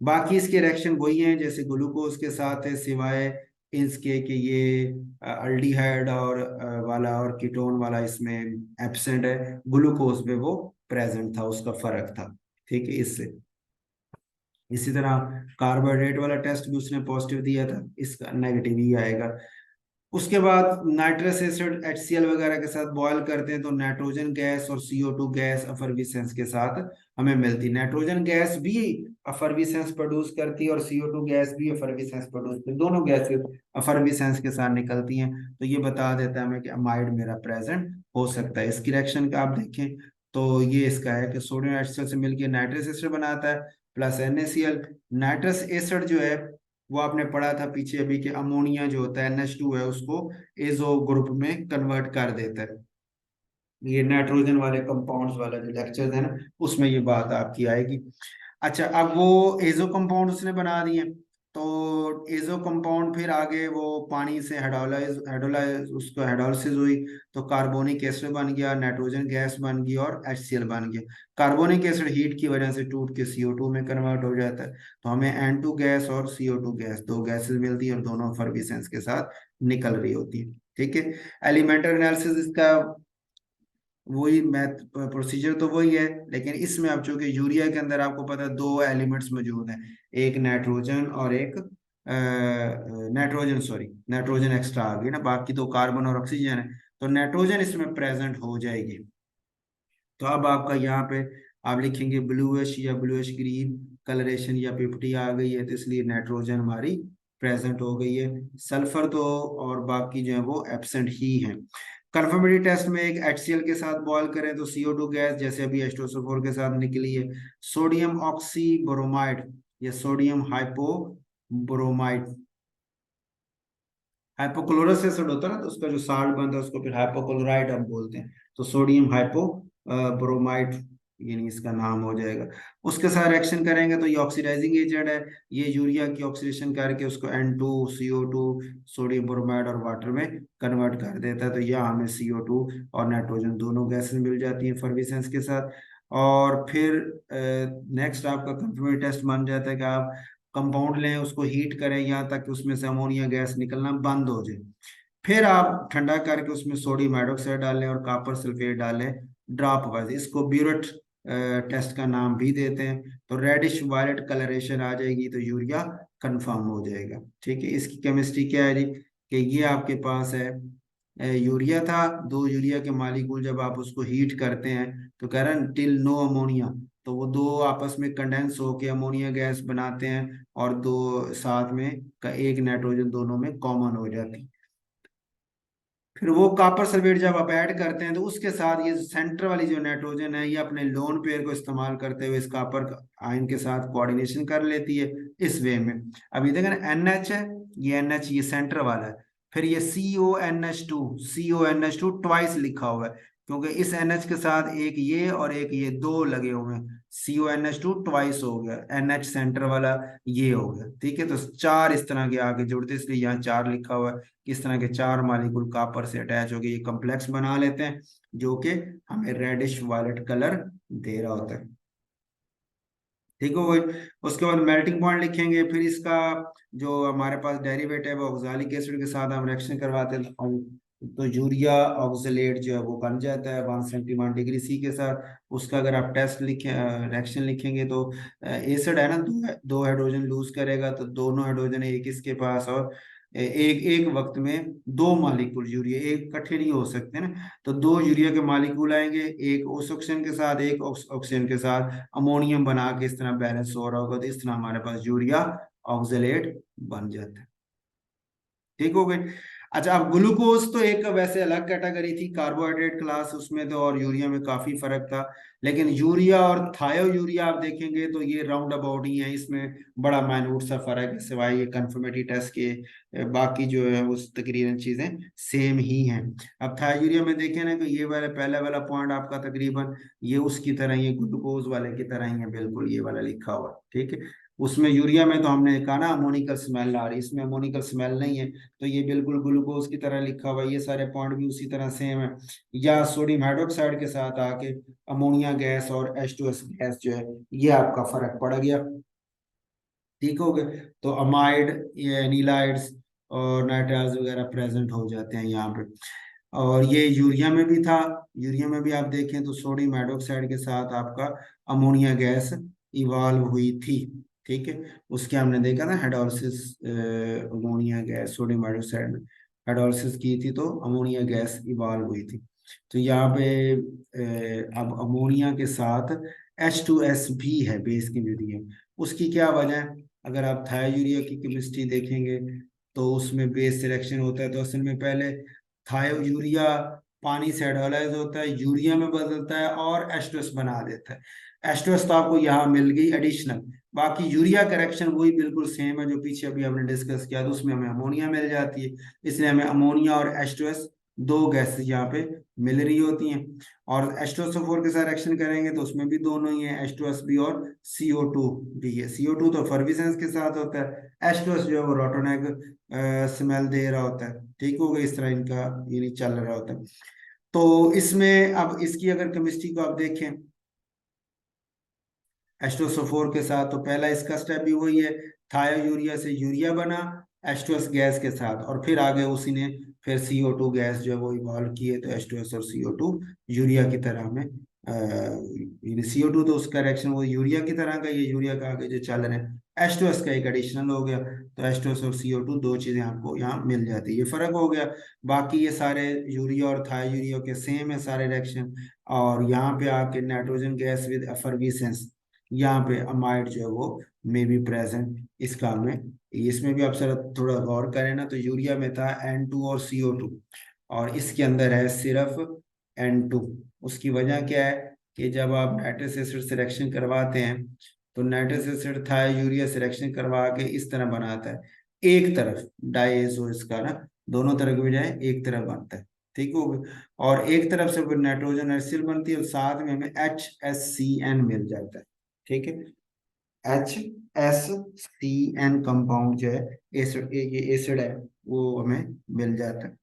बाकी इसके रिएक्शन वही हैं जैसे ग्लूकोज के साथ है, सिवाय इसके कि ये अल्डिहाइड और वाला और कीटोन वाला इसमें एब्सेंट है, ग्लूकोज पे वो प्रेजेंट था, उसका फर्क था। ठीक है, इससे इसी तरह कार्बोहाइड्रेट वाला टेस्ट भी उसने पॉजिटिव दिया था, इसका नेगेटिव ही आएगा। उसके बाद नाइट्रस एसिड HCl वगैरह के साथ बॉयल करते हैं तो नाइट्रोजन गैस और CO2 गैस अफरविसेंस के साथ हमें मिलती है। नाइट्रोजन गैस भी अफरविसेंस प्रोड्यूस करती है और CO2 गैस भी अफरविसेंस प्रोड्यूस करती है, दोनों गैसेस अफरविसेंस के साथ निकलती हैं। तो ये बता देता है हमें कि अमाइड मेरा प्रेजेंट हो सकता है। इसकी रिएक्शन का आप देखें तो ये इसका है कि सोडियम HCl से मिलकर नाइट्रस एसिड बनाता है प्लस NaCl। नाइट्रस एसिड जो है वो आपने पढ़ा था पीछे अभी कि अमोनिया जो होता है NH2 है उसको एजो ग्रुप में कन्वर्ट कर देता है। ये नाइट्रोजन वाले कंपाउंड्स वाला जो लेक्चर है ना उसमें ये बात आपकी आएगी। अच्छा, अब वो एजो कंपाउंड उसने बना दिए तो एजो कंपाउंड फिर आगे वो पानी से हाइड्रोलाइज हाइड्रोलाइज उसको हाइड्रोलिसिस हुई तो कार्बोनिक एसिड बन गया, नाइट्रोजन गैस बन गई और HCl बन गया। कार्बोनिक एसिड हीट की वजह से टूट के CO2 में कन्वर्ट हो जाता है तो हमें N2 गैस और CO2 गैस, दो गैसेस मिलती है और दोनों फर्बिसेंस के साथ निकल रही होती है। ठीक है, एलिमेंटल एनालिसिस इसका वही मैथ प्रोसीजर तो वही है, लेकिन इसमें अब चूंकि यूरिया के अंदर आपको पता है दो एलिमेंट्स मौजूद हैं, एक नाइट्रोजन और एक नाइट्रोजन, सॉरी नाइट्रोजन एक्स्ट्रा आ गई ना, बाकी तो कार्बन और ऑक्सीजन है तो नाइट्रोजन इसमें प्रेजेंट हो जाएगी। तो अब आपका यहाँ पे आप लिखेंगे ब्लूइश या ब्लूइश ग्रीन कलरेशन या पिप्टी आ गई है तो इसलिए नाइट्रोजन हमारी प्रेजेंट हो गई है। सल्फर तो और बाकी जो है वो एब्सेंट ही है। कंफर्मेटरी टेस्ट में एक HCl के साथ बॉयल करें तो CO2 गैस जैसे अभी H2SO4 के साथ निकली है। सोडियम ऑक्सी ब्रोमाइड या सोडियम हाइपोब्रोमाइड, हाइपोक्लोरस एसिड होता है ना तो उसका जो साल्ट बनता है उसको फिर हाइपोक्लोराइड हम बोलते हैं। तो सोडियम हाइपो ब्रोमाइड यानी इसका नाम हो जाएगा। उसके साथ रिएक्शन करेंगे तो ये ऑक्सीडाइजिंग एजेंट है, ये यूरिया की ऑक्सीडेशन करके उसको N2 CO2 सोडियम ब्रोमाइड और वाटर में कन्वर्ट कर देता है तो यह हमें CO2 और नाइट्रोजन दोनों गैसेस मिल जाती हैं फर्विसेंस के साथ। और फिर नेक्स्ट आपका कंफर्मेटरी टेस्ट मान जाता है कि आप कंपाउंड लें उसको हीट करें यहाँ तक कि उसमें से अमोनिया गैस निकलना बंद हो जाए, फिर आप ठंडा करके उसमें सोडियम हाइड्रोक्साइड डालें और कॉपर सल्फेट डालें ड्रॉप वाइज, इसको ब्यूरेट टेस्ट का नाम भी देते हैं। तो रेडिश वायलेट कलरेशन आ जाएगी तो यूरिया कंफर्म हो जाएगा। ठीक है, इसकी केमिस्ट्री क्या है जी कि ये आपके पास है यूरिया था, दो यूरिया के मालिक्यूल जब आप उसको हीट करते हैं तो कह रहे हैं टिल नो अमोनिया, तो वो दो आपस में कंडेंस होके अमोनिया गैस बनाते हैं और दो साथ में का एक नाइट्रोजन दोनों में कॉमन हो जाती है। फिर वो कॉपर सल्फेट जब आप ऐड करते हैं तो उसके साथ ये सेंटर वाली जो नाइट्रोजन है ये अपने लोन पेयर को इस्तेमाल करते हुए इस कॉपर आयन के साथ कोऑर्डिनेशन कर लेती है इस वे में। अभी देखें ना NH है, ये NH ये सेंटर वाला है, फिर ये CO NH2 ट्वाइस लिखा हुआ है क्योंकि इस NH के साथ एक ये और एक ये दो लगे हुए हैं, CO NH2 ट्वाइस हो गया, NH सेंटर वाला ये हो गया। ठीक है, तो चार इस तरह के आगे जुड़ते इसलिए यहाँ चार लिखा हुआ है। किस तरह के चार मॉलिक्यूल कॉपर से अटैच होकर ये कॉम्प्लेक्स बना लेते हैं जो कि हमें रेडिश वायलेट कलर दे रहा होता है। ठीक हो गई। उसके बाद मेल्टिंग पॉइंट लिखेंगे, फिर इसका जो हमारे पास डेरिवेटिव है वो ऑक्सैलिक एसिड के साथ हम रिएक्शन करवाते हैं तो यूरिया ऑक्सलेट जो है वो बन जाता है 171 डिग्री C के साथ। उसका अगर आप टेस्ट लिखें रिएक्शन लिखेंगे तो एसिड है ना दो हाइड्रोजन लूज करेगा तो दोनों हाइड्रोजन एक इसके पास और एक एक वक्त में दो मॉलिक्यूल यूरिया एक इकट्ठे नहीं हो सकते ना, तो दो यूरिया के मॉलिक्यूल आएंगे, एक उस ऑक्सीजन के साथ एक ऑक्सीजन के साथ अमोनियम बना के इस तरह बैलेंस हो रहा होगा तो इस तरह हमारे पास यूरिया ऑक्सलेट बन जाता है। ठीक हो गई। अच्छा, अब ग्लूकोज तो एक वैसे अलग कैटेगरी थी कार्बोहाइड्रेट क्लास, उसमें तो और यूरिया में काफी फर्क था, लेकिन यूरिया और थायो यूरिया आप देखेंगे तो ये राउंड अबाउट ही है, इसमें बड़ा माइन्यूट सा फर्क है सिवाय ये कंफर्मेटरी टेस्ट के बाकी जो है उस तकरीबन चीजें सेम ही हैं। अब थायो यूरिया में देखें ना तो ये वाला पहला वाला पॉइंट आपका तकरीबन ये उसकी तरह ही है, ग्लूकोज वाले की तरह ही है बिल्कुल ये वाला लिखा हुआ। ठीक है, उसमें यूरिया में तो हमने कहा ना अमोनिकल स्मेल आ रही, इसमें अमोनिकल स्मेल नहीं है तो ये बिल्कुल ग्लूकोज की तरह लिखा हुआ है, ये सारे पॉइंट भी उसी तरह सेम है। या सोडियम हाइड्रोक्साइड के साथ आके अमोनिया गैस और H2S गैस जो है ये आपका फर्क पड़ गया। ठीक हो गए, तो अमाइड ये एनिलाइड्स और नाइट्राइल्स वगैरह प्रेजेंट हो जाते हैं यहाँ पे। और ये यूरिया में भी था, यूरिया में भी आप देखें तो सोडियम हाइड्रोक्साइड के साथ आपका अमोनिया गैस इवॉल्व हुई थी। ठीक है, उसके हमने देखा था hydrolysis ammonia gas sodium hydroxide में। हाइड्रोलिसिस की थी तो अमोनिया गैस इवॉल्व हुई थी। तो यहाँ पे अब अमोनिया के साथ H2S भी है बेस की मीडियम। उसकी क्या वजह है? अगर आप थायोयूरिया की केमिस्ट्री देखेंगे तो उसमें बेस सिलेक्शन होता है, तो असल में पहले थायोयूरिया पानी से हाइड्रोलाइज होता है, यूरिया में बदलता है और H2S बना देता है। H2S तो आपको यहाँ मिल गई एडिशनल। बाकी यूरिया करेक्शन वही बिल्कुल सेम है जो पीछे अभी हमने डिस्कस किया, तो उसमें हमें अमोनिया मिल जाती है। इसलिए हमें अमोनिया और H2S दो गैसेस यहाँ पे मिल रही होती हैं। और H2SO4 के साथ रिएक्शन करेंगे तो उसमें भी दोनों ही है, H2S भी और CO2 भी है। CO2 तो फर्विसेंस के साथ होता है, H2S जो है वो रोटोनेक स्मेल दे रहा होता है। ठीक हो गया, इस तरह इनका ये चल रहा होता है। तो इसमें अब इसकी अगर केमिस्ट्री को आप देखें H2SO4 के साथ, तो पहला इसका स्टेप भी वही है, थायोयूरिया से यूरिया बना H2S गैस के साथ, और फिर आगे उसी ने फिर CO2 गैस जो है वो इवॉल्व की है, तो H2S और CO2 यूरिया की तरह में CO2 तो उसका रिएक्शन वो यूरिया की तरह का, ये यूरिया का आगे जो चल रहे हैं H2S का एक एडिशनल हो गया। तो H2S और CO2 दो चीजें आपको यहाँ मिल जाती है, ये फर्क हो गया। बाकी ये सारे यूरिया और थायोयूरिया के सेम है सारे रिएक्शन। और यहाँ पे आके नाइट्रोजन गैस विद एफरवेसेंस, यहाँ पे अमाइड जो है वो मे बी प्रेजेंट इस काम में। इसमें भी आप सर थोड़ा गौर करें ना, तो यूरिया में था N2 और CO2, और इसके अंदर है सिर्फ N2। उसकी वजह क्या है कि जब आप नाइट्रस एसिड सिलेक्शन करवाते हैं तो नाइट्रस एसिड था यूरिया सिलेक्शन करवा के इस तरह बनाता है, एक तरफ डाइएजो इसका ना, दोनों तरफ की बजाय एक तरफ बनता है। ठीक हो गया। और एक तरफ से फिर नाइट्रोजन एसिड बनती है और साथ में हमें HSCN मिल जाता है। ठीक है, HSCN कंपाउंड जो है एसिड, ये एसिड है, वो हमें मिल जाता है।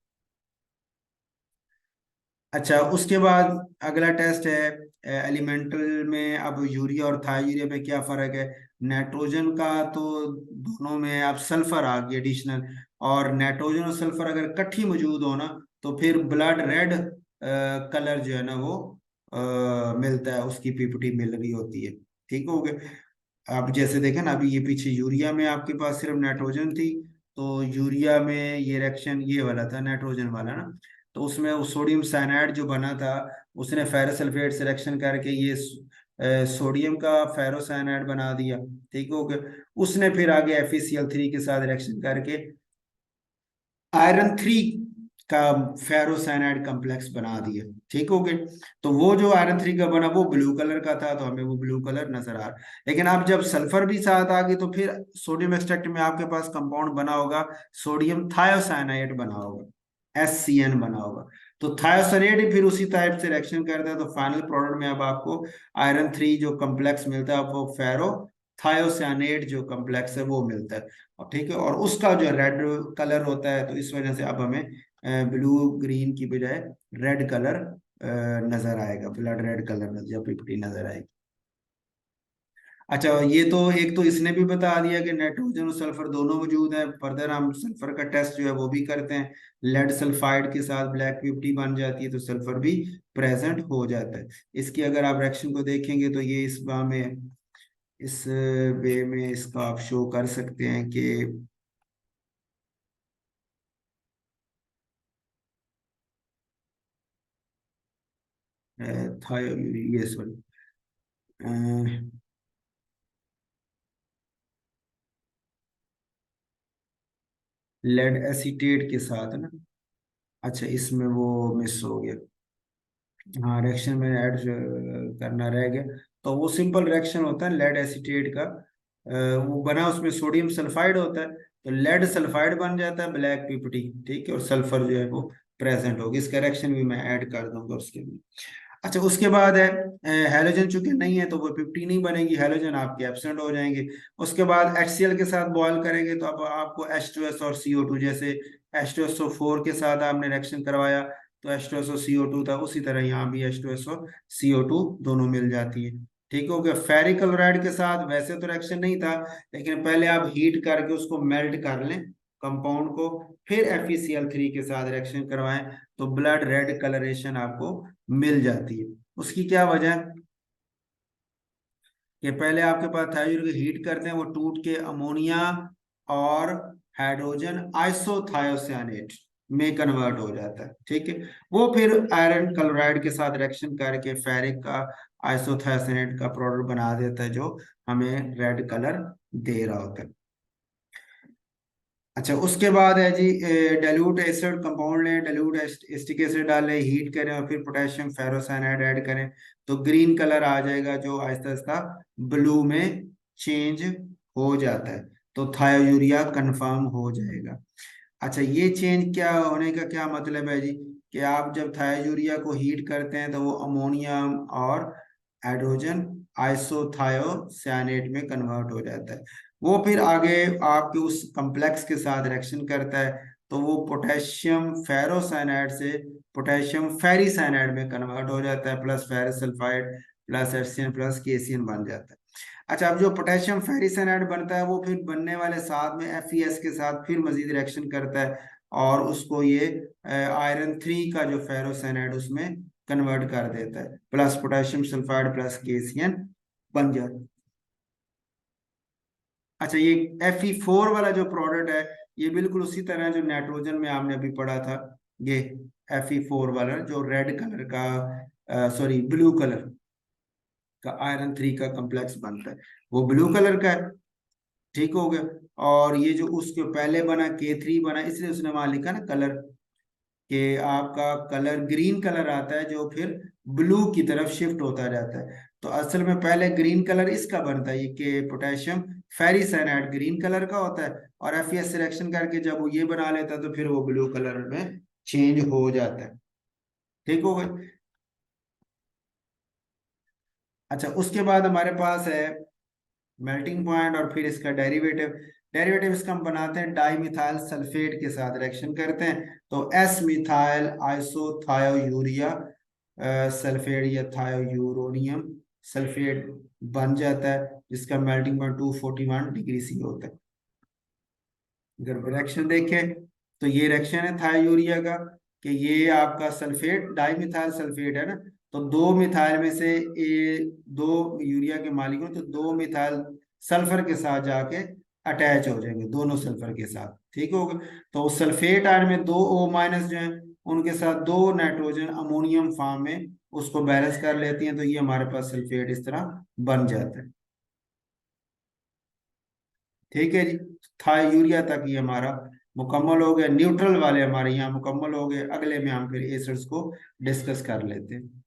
अच्छा, उसके बाद अगला टेस्ट है एलिमेंटल में। अब यूरिया और थायोयूरिया में क्या फर्क है? नाइट्रोजन का तो दोनों में अब सल्फर आ गया एडिशनल, और नाइट्रोजन और सल्फर अगर इकट्ठी मौजूद हो ना तो फिर ब्लड रेड कलर जो है ना वो मिलता है, उसकी पीपीटी मिल रही होती है। ठीक हो गया। आप जैसे देखें ना, अभी ये पीछे यूरिया में आपके पास सिर्फ नाइट्रोजन थी, तो यूरिया में ये रिएक्शन ये वाला था नाइट्रोजन वाला ना, तो उसमें वो सोडियम साइनाइड जो बना था उसने फेरस सल्फेट सिलेक्शन करके ये सोडियम का फेरोसाइनाइड बना दिया। ठीक हो गया। उसने फिर आगे FeCl3 के साथ रिएक्शन करके आयरन 3 का फेरोसाइनाइड कॉम्प्लेक्स बना दिया। ठीक हो गए। तो वो जो आयरन 3 का बना वो ब्लू कलर का था, तो हमें वो ब्लू कलर नजर आ रहा। लेकिन अब जब सल्फर भी साथ आ गई तो फिर सोडियम एक्सट्रैक्ट में आपके पास कंपाउंड बना होगा, सोडियम थायोसाइनाइड बना होगा, SCN बना होगा। तो थायोसाइनाइड ही फिर उसी टाइप से रिएक्शन करता है, तो फाइनल प्रोडक्ट में अब आपको आयरन 3 जो कम्प्लेक्स मिलता है वो फेरो थायोसाइनेट जो कम्प्लेक्स है वो मिलता है। और ठीक है, और उसका जो रेड कलर होता है, तो इस वजह से अब हमें ब्लू ग्रीन की बजाय रेड कलर नजर आएगा, ब्लड रेड कलर नजर, पीपीटी नजर आएगी। अच्छा, ये तो एक तो इसने भी बता दिया कि नाइट्रोजन और सल्फर दोनों मौजूद है। फर्दर हम सल्फर का टेस्ट जो है वो भी करते हैं, लेड सल्फाइड के साथ ब्लैक पीपीटी बन जाती है, तो सल्फर भी प्रेजेंट हो जाता है। इसकी अगर आप रिएक्शन को देखेंगे तो ये इस बा में, इस वे में इसका आप शो कर सकते हैं कि था ये सॉरी लेड एसीटेट के साथ ना। अच्छा, इसमें वो मिस हो गया। हाँ, रिएक्शन में ऐड करना रह गया। तो वो सिंपल रिएक्शन होता है लेड एसीटेट का। वो बना उसमें सोडियम सल्फाइड होता है, तो लेड सल्फाइड बन जाता है ब्लैक पीपीटी। ठीक है, और सल्फर जो है वो प्रेजेंट होगी। इसका रिएक्शन भी मैं ऐड कर दूंगा उसके लिए। अच्छा, उसके बाद है हैलोजन, चूंकि नहीं है तो वो 50 नहीं बनेगी, हैलोजन आपके एब्सेंट हो जाएंगे। उसके बाद HCl के साथ बॉयल करेंगे तो अब आपको H2S और CO2, जैसे H2SO4 के साथ आपने रिएक्शन करवाया तो H2SO CO2 था, उसी तरह यहाँ भी H2SO CO2 दोनों मिल जाती है। ठीक हो गया। फेरिक क्लोराइड के साथ वैसे तो रिएक्शन नहीं था, लेकिन पहले आप हीट करके उसको मेल्ट कर लें कंपाउंड को, फिर FeCl3 के साथ रिएक्शन करवाएं तो ब्लड रेड कलरेशन आपको मिल जाती है। उसकी क्या वजह है कि पहले आपके पास थायरोइड को हीट करते हैं, वो टूट के अमोनिया और हाइड्रोजन आइसोथायोसानेट में कन्वर्ट हो जाता है। ठीक है, वो फिर आयरन क्लोराइड के साथ रिएक्शन करके फेरिक का आइसोथियासाइनाइड का प्रोडक्ट बना देता है, जो हमें रेड कलर दे रहा होता है। अच्छा, उसके बाद है जी डाइल्यूट एसिड कंपाउंड लें, डाइल्यूट एसिटिक एसिड डालें, हीट करें और फिर पोटेशियम फेरोसाइनाइड ऐड करें, तो ग्रीन कलर आ जाएगा जो आहिस्ता आहिस्ता ब्लू में चेंज हो जाता है, तो थायोयूरिया कंफर्म हो जाएगा। अच्छा, ये चेंज क्या होने का क्या मतलब है जी, कि आप जब थायोयूरिया को हीट करते हैं तो वो अमोनियम और हाइड्रोजन आइसोथायोसाइनेट में कन्वर्ट हो जाता है। वो फिर आगे आपके उस कम्प्लेक्स के साथ रिएक्शन करता है, तो वो पोटेशियम फेरोसाइनाइड से पोटेशियम फेरिसाइनाइड में कन्वर्ट हो जाता है, plus ferrous sulphide plus FCN plus KCN बन जाता है। अच्छा, अब जो पोटेशियम फेरिसाइनाइड बनता है वो फिर बनने वाले साथ में एफईएस के साथ फिर मजीद रिएक्शन करता है, और उसको ये आयरन 3 का जो फेरोसाइनाइड उसमें कन्वर्ट कर देता है, plus potassium sulphide plus KCN बन जाता है। अच्छा, ये Fe4 वाला जो प्रोडक्ट है, ये बिल्कुल उसी तरह जो नाइट्रोजन में आपने अभी पढ़ा था, ये Fe4 वाला जो रेड कलर का, सॉरी ब्लू कलर का आयरन 3 का कम्प्लेक्स बनता है, वो ब्लू कलर का है। ठीक हो गया। और ये जो उसके पहले बना K3 बना, इसलिए उसने वहां लिखा ना कलर, कि आपका कलर ग्रीन कलर आता है जो फिर ब्लू की तरफ शिफ्ट होता जाता है। तो असल में पहले ग्रीन कलर इसका बनता है, ये कि पोटेशियम फेरिसाइनाइड ग्रीन कलर का होता है, और एफईएस सिलेक्शन करके जब वो ये बना लेता है तो फिर वो ब्लू कलर में चेंज हो जाता है। ठीक हो गई। अच्छा, उसके बाद हमारे पास है मेल्टिंग पॉइंट और फिर इसका डेरिवेटिव। डेरिवेटिव इसका हम बनाते हैं डाई मिथाइल सल्फेट के साथ रिएक्शन करते हैं, तो एस मिथाइल आइसोथायोयूरिया सल्फेट या थायोयूरोनियम सल्फेट बन जाता है, जिसका मेल्टिंग पॉइंट 241 डिग्री C होता है। अगर रिएक्शन देखें तो ये रिएक्शन है थायोयूरिया का, कि ये आपका सल्फेट डाई मिथाइल सल्फेट है ना, तो दो मिथाइल में से दो यूरिया के मालिक हो तो दो मिथाइल सल्फर के साथ जाके अटैच हो जाएंगे दोनों सल्फर के साथ। ठीक होगा। तो उस सल्फेट आयन में दो O- जो है, उनके साथ दो नाइट्रोजन अमोनियम फॉर्म में उसको बैलेंस कर लेती हैं, तो ये हमारे पास सल्फेट इस तरह बन जाता है। ठीक है जी, था यूरिया तक ये हमारा मुकम्मल हो गया, न्यूट्रल वाले हमारे यहाँ मुकम्मल हो गए। अगले में हम फिर एसिड्स को डिस्कस कर लेते हैं।